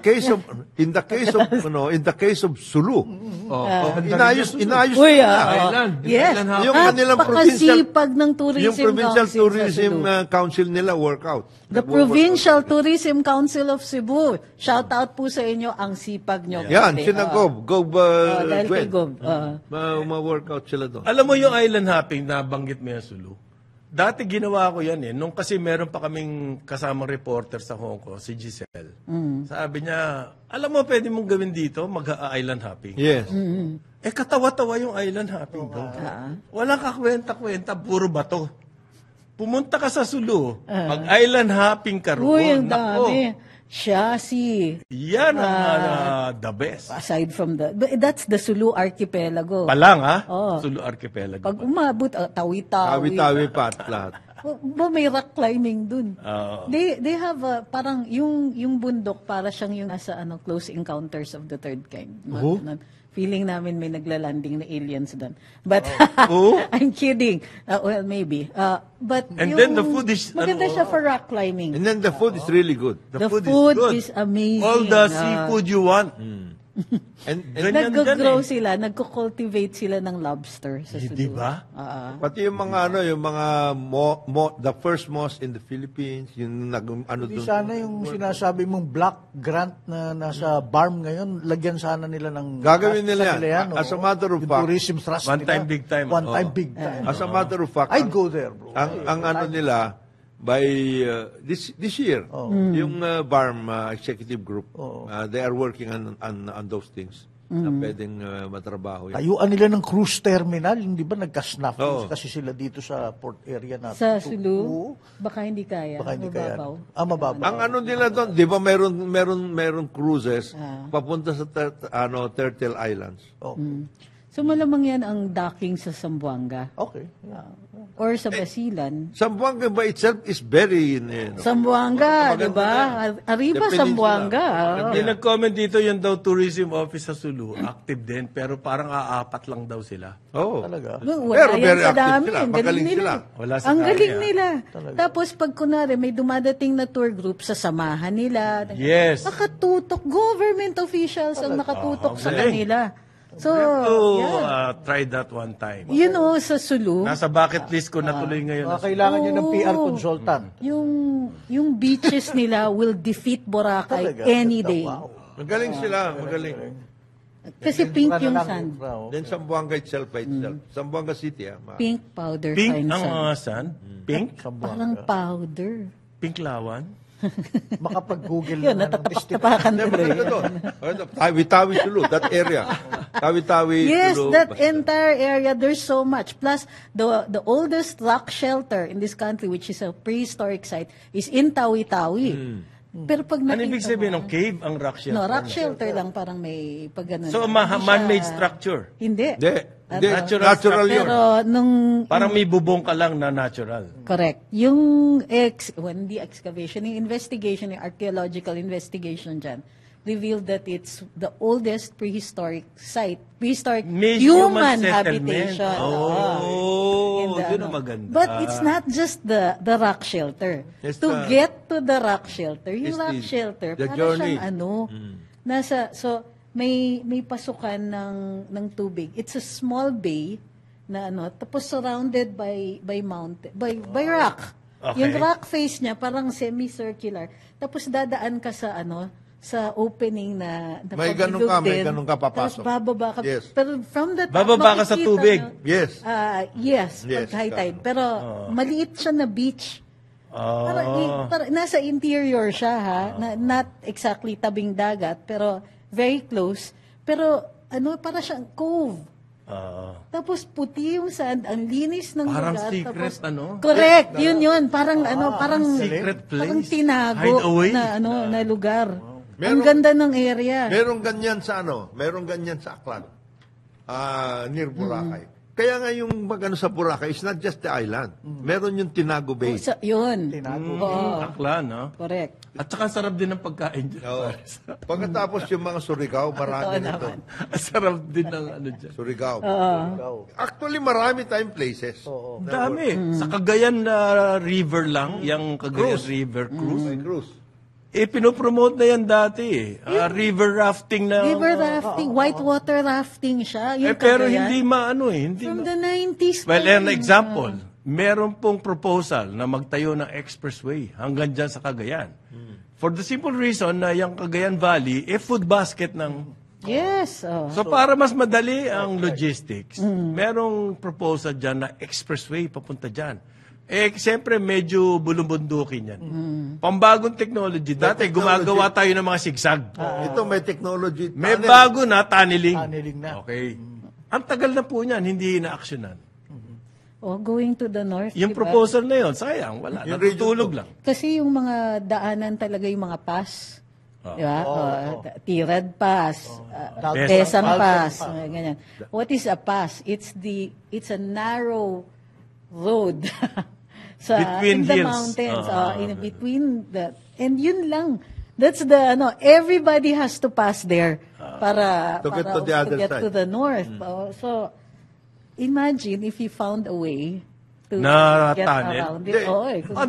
case of Sulu, inayos Uy, nila. Island. Yes. Island Yung At kanilang pakasipag ng tourism yung Provincial council sa Tourism Cebu. Council nila workout. The Provincial Tourism Council of Cebu. Shout out po sa inyo, ang sipag nyo. Yan, Kasi, sina Gob dahil kay Gwen. Gob. Ma-workout sila doon. Alam mo yung island hopping, nabanggit mo yung Sulu. Dati ginawa ko yan Nung kasi meron pa kaming kasamang reporter sa Hong Kong, si Giselle. Sabi niya, alam mo pwede mong gawin dito, mag-island hopping. Yes. Katawa-tawa yung island hopping doon. Walang kakwenta-kwenta, puro bato. Pumunta ka sa Sulu, mag-island hopping ka roon. Uy, ang Nako, dami. Siya si, yan ang the best. aside from that's the Sulu Archipelago. Palang ha? Oo. Sulu Archipelago. Pag umabot, tawi-tawi. Tawi-tawi pa at lahat. May rock climbing dun. Oo. They have parang yung bundok para siyang yung nasa Close Encounters of the Third Kind. Feeling namin may naglalanding na aliens doon. But I'm kidding. Well, maybe. But And then the food is, maganda siya for rock climbing. And then the food is really good. The food good. is amazing. All the seafood you want. And Ganyan Nag-grow dyan sila, nagko-cultivate sila ng lobster sa Cebu. Di ba? pati yung mga the first mosque in the Philippines, yung Hindi doon. sana yung sinasabi mong black grant na nasa BARM ngayon, lagyan sana nila ng... Gagawin nila sa yan. As a matter of Yung fact, tourism trust One nila. time, big time. One time, big time. As a matter of fact, I'd go there, bro. ang ano nila, by this year, yung BARM executive group, they are working on those things na pwedeng matrabaho yan. Tayuan nila ng cruise terminal, hindi ba nagka-snuff Oo. kasi sila dito sa port area natin. Sa Sulu, Oo. baka hindi kaya. Baka hindi kaya. Mababaw. Mababaw. Ang ano nila doon, 'di ba meron cruises papunta sa Turtle Islands. Oh. So malamang yan ang docking sa Zamboanga Okay. or sa Basilan. Zamboanga by itself is very Zamboanga, di ba? Arriba, The Zamboanga. May nag-comment dito yung daw tourism office sa Sulu, active din, pero parang aapat lang daw sila. Oh. Talaga. Wala Pero yan very sa active dami. sila. Ang Magaling galing nila. sila. Wala sa Ang kaya. galing nila. Tapos pag kunwari may dumadating na tour group sa samahan nila. Yes. Nakatutok. Government officials ang nakatutok sa galing. kanila. So, To yeah. try that one time. You know, sa Sulu, Nasa bucket list ko natuloy ngayon. Kailangan nyo ng PR Oo. consultant. yung beaches nila will defeat Boracay Talaga. any day. Wow. Magaling sila, magaling. Kasi pink yung Rananang sand. infra, oh. Then Zamboanga itself by itself. Zamboanga City, Pink powder Pink fine ang sand. sand? Pink? Parang powder. Pink lawan? Makapag-google Yun, naman ng district. natapak-tapakan Never tuloy. ito doon. Tawi-tawi Sulu, that area. Tawi-tawi Yes, Sulu. that entire area, there's so much. Plus, the oldest rock shelter in this country, which is a prehistoric site, is in Tawi-Tawi. Pero pag Ano nakita ibig sabihin mo- ng cave ang rock shelter? No, rock shelter lang, parang may pag ganun. So, Hindi siya- man-made structure. Hindi. Hindi. Hindi. Natural Natural yun. Pero nung Parang may bubong ka lang na natural. correct. Yung hindi excavation, yung investigation, yung archaeological investigation dyan, revealed that it's the oldest prehistoric site, prehistoric May human human settlement. habitation. Oh, In the yun ang maganda. But it's not just the rock shelter. It's To the- get to the rock shelter, yung It's rock the- shelter, the para journey. siyang may pasukan ng tubig. It's a small bay na tapos surrounded by mountain, by rock. Okay. Yung rock face niya parang semicircular. Tapos dadaan ka sa sa opening na May ganun pabilog ka, may din. ganun ka papasok. Tapos bababa ka. Yes. Pero from the top, Bababa ka sa makikita tubig. na- Yes. yes, Yes, pag high tide. ganun. Pero maliit siya na beach. Parang nasa interior siya ha, not exactly tabing dagat, pero very close. Pero para siyang cove. Tapos puti yung sand, ang linis ng Parang lugar. secret, tapos, Correct, yun. Parang parang secret place. Parang tinago Hideaway. na lugar. Ang Meron- ganda ng area. Meron ganyan sa meron ganyan sa Aklan. Near Boracay. Kaya nga yung sa Boracay, it's not just the island. Meron yung Tinago Bay. Yun. Akla, no? Correct. At saka sarap din ng pagkain dyan. Oo. Pagkatapos yung mga Surigao, marami nito. Ang sarap din ng ano dyan. Surigao. Actually, marami tayong places. Ang dami. Sa Cagayan na river lang, yung Cagayan River Cruise. May cruise. pinopromote na yan dati eh. River rafting na. River rafting, whitewater rafting siya. Yung Pero Cagayan. hindi maano eh. Hindi From the 90s. Well, pa an yun. example, meron pong proposal na magtayo ng expressway hanggang dyan sa Cagayan. For the simple reason na yung Cagayan Valley, food basket ng... Yes. Oh. So para mas madali ang logistics, merong proposal dyan na expressway papunta dyan. Siyempre medyo bulumbundukin yan. Pambagong technology. Dati gumagawa tayo ng mga sigsag. Ito may technology. May tunnel. bago na tunneling. Tunneling na. Okay. Ang tagal na po niyan, hindi na-actionan. Oh, going to the north. Yung diba? proposal na yun, sayang, wala. Yung Natutulog region lang. Kasi yung mga daanan talaga yung mga pass. Di ba? Tirad Pass, Pass. Tesan Pass, ganyan. What is a pass? It's a narrow road Between in the hills. mountains, in between the, and yun lang. That's the everybody has to pass there para To get to the to other get side. to the north. So imagine if you found a way to Na get tunnel? around it.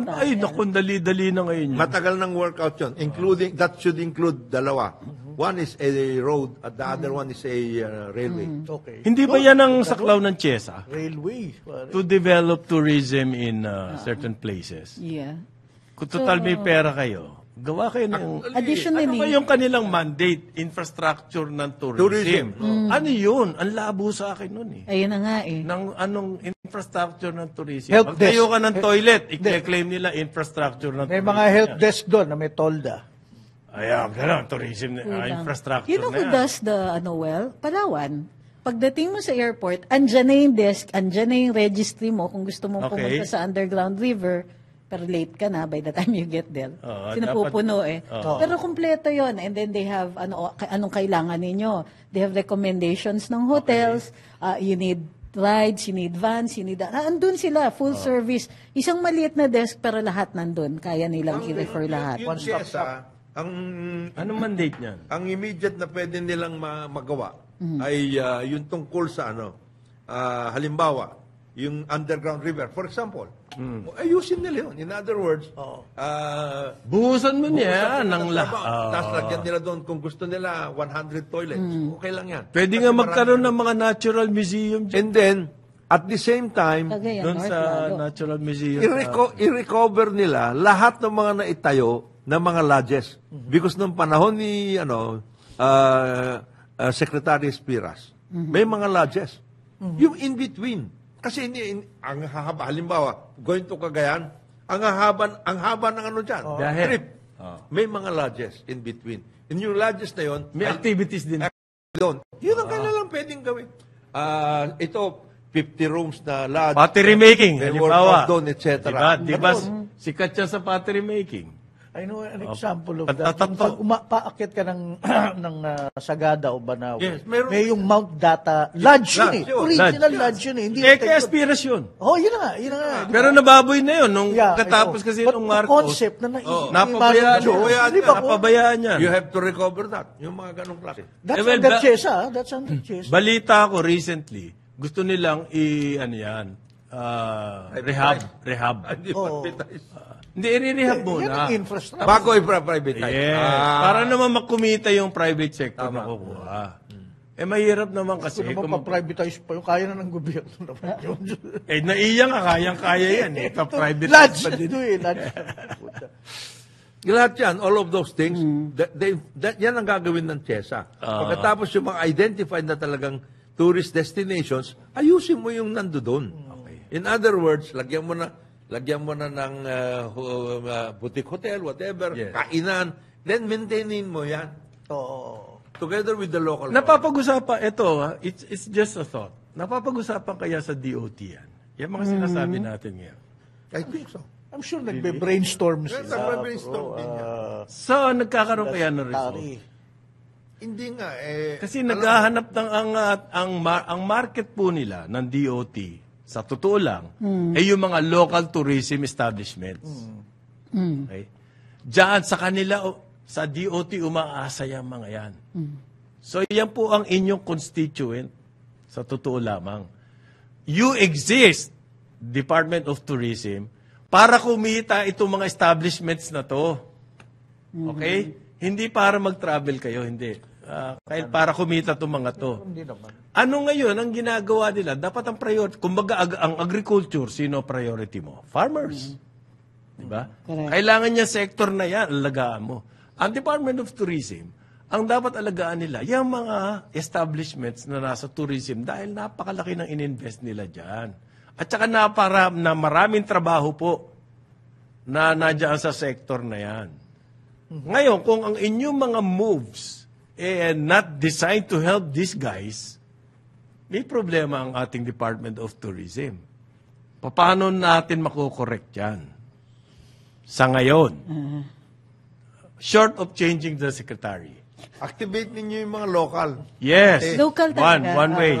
Ay, naku, dali-dali na ngayon yun. Matagal ng workout yun. Including, that should include dalawa. One is a road at the other one is a railway. Okay. Hindi ba yan ang saklaw ng Chesa? Railway. pare. To develop tourism in certain places. Yeah. Kung total may pera kayo, gawa kayo ng... Additionally, Ano ba yung kanilang mandate? Infrastructure ng tourism. Ano yun? Ang labo sa akin nun eh. ayun na nga eh. Ng anong infrastructure ng tourism. Help Magtayo desk. ka ng toilet, i-claim nila infrastructure ng May tourism. mga help desk doon na may tolda. Ayan, gano'n, tourism, Kulang. infrastructure You know na who yan. does the, Palawan? Pagdating mo sa airport, andyan na yung desk, andyan na yung registry mo kung gusto mo Okay. pumunta sa underground river, pero late ka na by the time you get there. Oo, Sinapupuno eh. Oo. Pero kumpleto yon, and then they have, anong kailangan ninyo? They have recommendations ng hotels, you need rides, you need vans, you need... andun sila, full service. Isang maliit na desk, pero lahat nandun. Kaya nilang i-refer lahat. Yung CSA, Anong mandate niyan? ang immediate na pwede nilang magawa ay yung tungkol sa halimbawa, yung underground river. For example, ayusin nila yun. In other words, Buhusan mo niya ng lahat. Tapos lagyan nila doon kung gusto nila 100 toilets. Okay lang yan. Pwede Kasi nga marami magkaroon na- ng mga natural museum dyan. And then, at the same time, Cagayan, Doon North sa lalo. natural museum. i-recover nila lahat ng mga naitayo na mga lodges. Because nung panahon ni Secretary Espiras, may mga lodges. Yung in between. Kasi ang hahaba, halimbawa, going to Cagayan, ang haba ng ano dyan, Dahil- trip. May mga lodges in between. In yung lodges na yon, May activities din. doon. Yun ang kanilang pwedeng gawin. Ito, 50 rooms na lodge. Pottery making, May halimbawa. workout doon, etc. Diba sikat siya sa pottery making? I know an example of At- that. at- Pag paakyat ka ng, ng Sagada o Banawe, Yes, meron- may yung Mount Data. Lodge yun eh. Lodge yun. Original lodge yun eh. Hindi yung Kaya aspirasyon. Oh, yun na nga. Yun na nga. Pero nababoy na yun. Nung Yeah, katapos I know. kasi But nung the Marcos. concept na naisip ni Napabayaan Manong Joe, yan. di ba po? Napabayaan yan. You have to recover that. Yung mga ganong klase. That's well, under Chesa. That's under Chesa. Balita ko recently, gusto nilang rehab. Hindi privatize. Hindi, i-rehab Yan muna. ang infrastructure. Bago i-privatize. Yes. Para naman makumita yung private sector na kukuha. Mahirap naman kasi. Kung naman pa-privatize pa yung kaya na ng gobyerno naman yun. Naiyan ka, kayang-kaya yan. Pa-private Lodge. pa din. Ito eh, lodge. Lahat yan, all of those things, yan ang gagawin ng CHESA. Pagkatapos yung mga identified na talagang tourist destinations, ayusin mo yung nando doon. In other words, lagyan mo na ng boutique hotel, whatever, Yes. kainan, then maintainin mo yan. Oo. Together with the local. Napapag-usapan, it's just a thought. Napapag-usapan kaya sa DOT yan. Yan mga sinasabi natin ngayon. I think so. I'm sure nagbe-brainstorm sila. Nagbe-brainstorm din yan. So, nagkakaroon kaya ng result. Tari. Hindi nga, Kasi naghahanap ng ang market po nila ng DOT, sa totoo lang, ay yung mga local tourism establishments. Okay? Diyan sa kanila, sa DOT, umaasa yung mga yan. So, yan po ang inyong constituent, sa totoo lamang. You exist, Department of Tourism, para kumita itong mga establishments na to. Okay? Hindi para mag-travel kayo, hindi. Kahit para kumita itong mga to. Hindi naman. Ano ngayon ang ginagawa nila? Dapat ang priority, kumbaga ang agriculture, sino priority mo? Farmers. Diba? Correct. Kailangan niya sector na yan, alagaan mo. Ang Department of Tourism, ang dapat alagaan nila, yung mga establishments na nasa tourism dahil napakalaki ng ininvest nila dyan. At saka na maraming trabaho po na nadyan sa sector na yan. Ngayon, kung ang inyong mga moves not designed to help these guys, may problema ang ating Department of Tourism. Paano natin makukorekt yan? Sa ngayon, short of changing the secretary. Activate ninyo yung mga local. Yes. Local talaga. One way.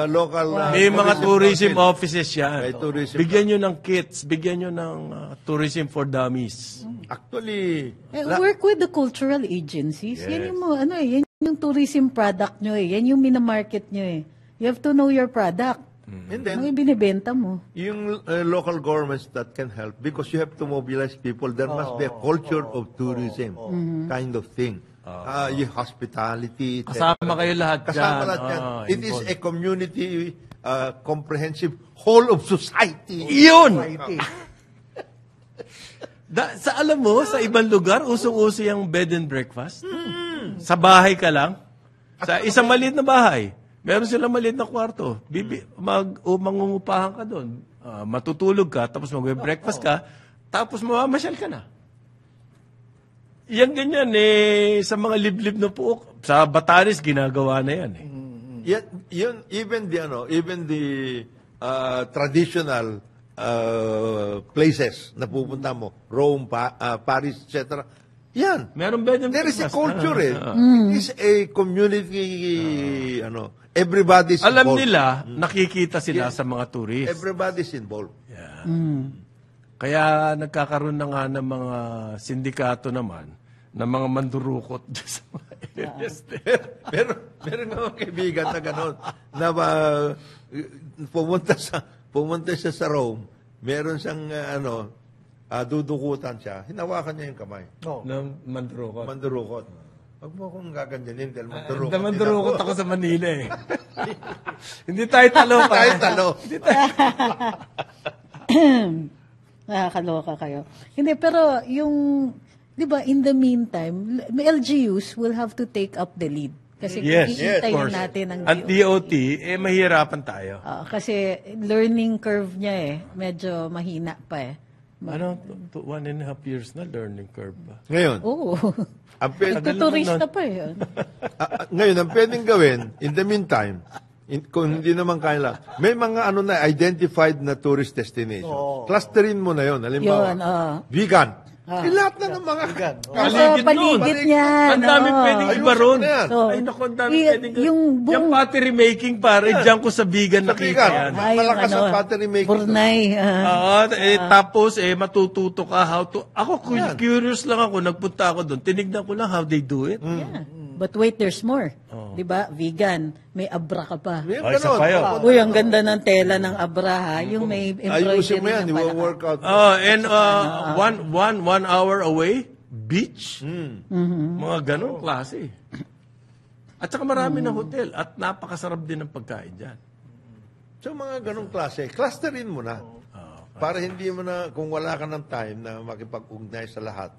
Local. May mga tourism council. offices yan. May tourism. Bigyan nyo ng kits, bigyan nyo ng tourism for dummies. Actually, Work with the cultural agencies. Yan yung yan yung tourism product nyo eh. Yan yung minamarket nyo eh. You have to know your product. and Ano then, yung binibenta mo? yung local governments that can help because you have to mobilize people. There must be a culture of tourism kind of thing. Yung hospitality. Kasama kayo lahat Kasama dyan. lahat yan. It is involved. a community comprehensive whole of society. Yun! IT. Sa alam mo, sa ibang lugar, usong-uso yung bed and breakfast. Sa bahay ka lang. Sa isang maliit na bahay. Meron silang maliit na kwarto. Mangungupahan ka doon. Matutulog ka, tapos mag-breakfast ka, tapos mamamasyal ka na. Yan ganyan sa mga liblib na puok. Sa Batanes, ginagawa na yan Yun, even the traditional places na pupunta mo, Rome, Paris, etc. Yan. Meron bed and There is a breakfast. culture It is a community, everybody's Alam involved. nila, nakikita sila sa mga tourist. Everybody's involved. Kaya nagkakaroon na nga ng mga sindikato naman, ng mga mandurukot sa mga areas. Meron nga mga kaibigan na gano'n, na pumunta siya sa Rome, meron siyang, dudukutan siya, hinawakan niya yung kamay. ng mandurukot. Mandurukot. Huwag mo akong gaganyanin dahil mandurukot. Mandurukot ako sa Manila eh. Hindi tayo talo pa. Tayo talo. Nakakaloka kayo. Hindi, pero yung, di ba, in the meantime, LGUs will have to take up the lead. Kasi hihintayin natin ang Ang DOT, mahirapan tayo. kasi learning curve niya medyo mahina pa eh. Ano, 1.5 years na learning curve ba? Ngayon, Oo. ang pwede, Nagtuturista pa eh. ngayon, ang pwedeng gawin, in the meantime, kung hindi naman kaya lang, may mga identified na tourist destination. Clusterin mo na yun. Halimbawa, Yun, vegan. Lahat na ng mga Nasa paligid niya. Ang dami pwedeng iba ron. na yan. Ay, naku, ang dami pwedeng yung yung pottery making, pare, diyan ko sa vegan Sa nakita vegan. yan. Malakas ang battery making. Burnay. Tapos, matututo ka how to... Ako, curious lang ako, nagpunta ako doon, tinignan ko lang how they do it. But wait, there's more. Di ba? Vegan. May abra ka pa. May Ay, isa ganon. pa yun. Uy, ang ganda ng tela ng abra ha. Yung may embroidery Ayusin mo yan, na pala. i-workout. And one hour away, beach. Mga ganong klase. At saka marami na hotel at napakasarap din ng pagkain dyan. So mga ganong klase, clusterin mo na. Para hindi mo na, kung wala ka ng time na makipag-ugnay sa lahat,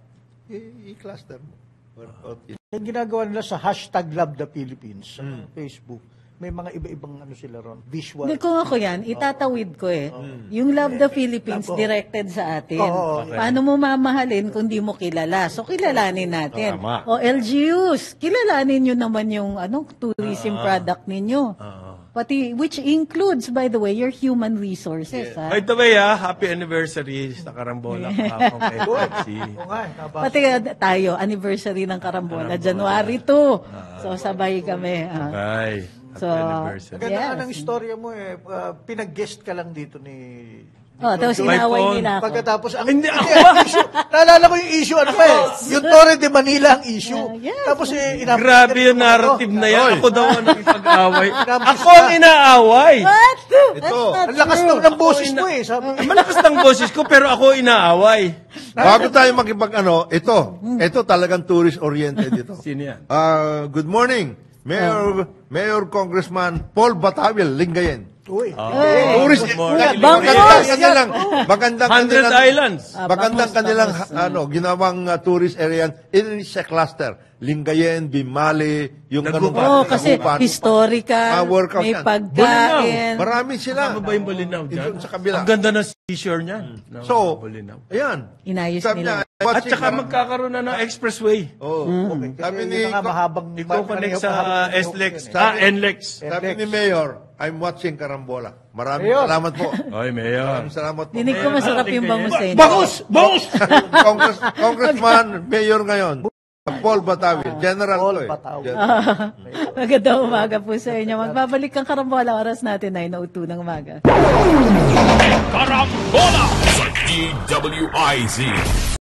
i-cluster mo. Yung ginagawa nila sa hashtag Love the Philippines sa Facebook, may mga iba-ibang sila ron, visual. Hindi, kung ako yan, itatawid ko eh. Yung Love the Philippines directed sa atin. Paano mo mamahalin kung di mo kilala? So, kilalanin natin. Tama. O LGUs, kilalanin nyo naman yung tourism product ninyo. Pati, which includes, by the way, your human resources. Ha? By the way, happy anniversary sa Karambola kahapon kay FC. Oo nga, nabasa. Pati tayo, anniversary ng Karambola, January 2. So, sabay kami. Ay, happy So, anniversary. Ganda nga Yes. ng istorya mo pinag-guest ka lang dito ni Oh, tapos My inaway phone. nila ako. Pagkatapos, Hindi, ako ba? naalala ko yung issue, ano pa eh, yung Torre de Manila ang issue. Yes. Tapos Grabe yung narrative na yan. Oy. Ako daw ang nakipag-away. Grabe Ako siya. ang inaaway. What? Ito. Ang lakas ng boses mo eh. Sabi, Malakas ng boses ko, pero ako inaaway. Bago tayo ito talagang tourist-oriented ito. Sino yan? Good morning, Mayor Congressman Paul Batavil, Lingayen. uy, Tourist, Good morning. magandang 100 Islands. Magandang kanilang ginawang tourist area in sa cluster. Lingayen, Bimali, yung Dagupan. Oh, kasi Dagupan. historical, workout may yan. pagkain. Marami sila. Ano ba yung Bulinaw dyan? Doon sa kabila. Ang ganda ng seashore niyan. No, So, Bulinaw. ayan. Inayos Sabi nila. niya, At watching saka Karam- magkakaroon na ng expressway. Oh. okay. Sabi Kasi ni yun na nga mahabang... Iko-connect sa mahabang- SLEX. yun eh. NLEX. Sabi ni Mayor, I'm watching Karambola. Maraming Mayor. salamat po. Oy, Mayor. Maraming salamat po. Dinig ko masarap yung bangus sa inyo. Bangus! Bangus! Congressman, Mayor ngayon. Paul Batavil. General Paul to eh. Batavil. General. Magandang umaga po sa inyo. Magbabalik ang karambola oras natin 9:02 ng umaga. Karambola sa DWIZ.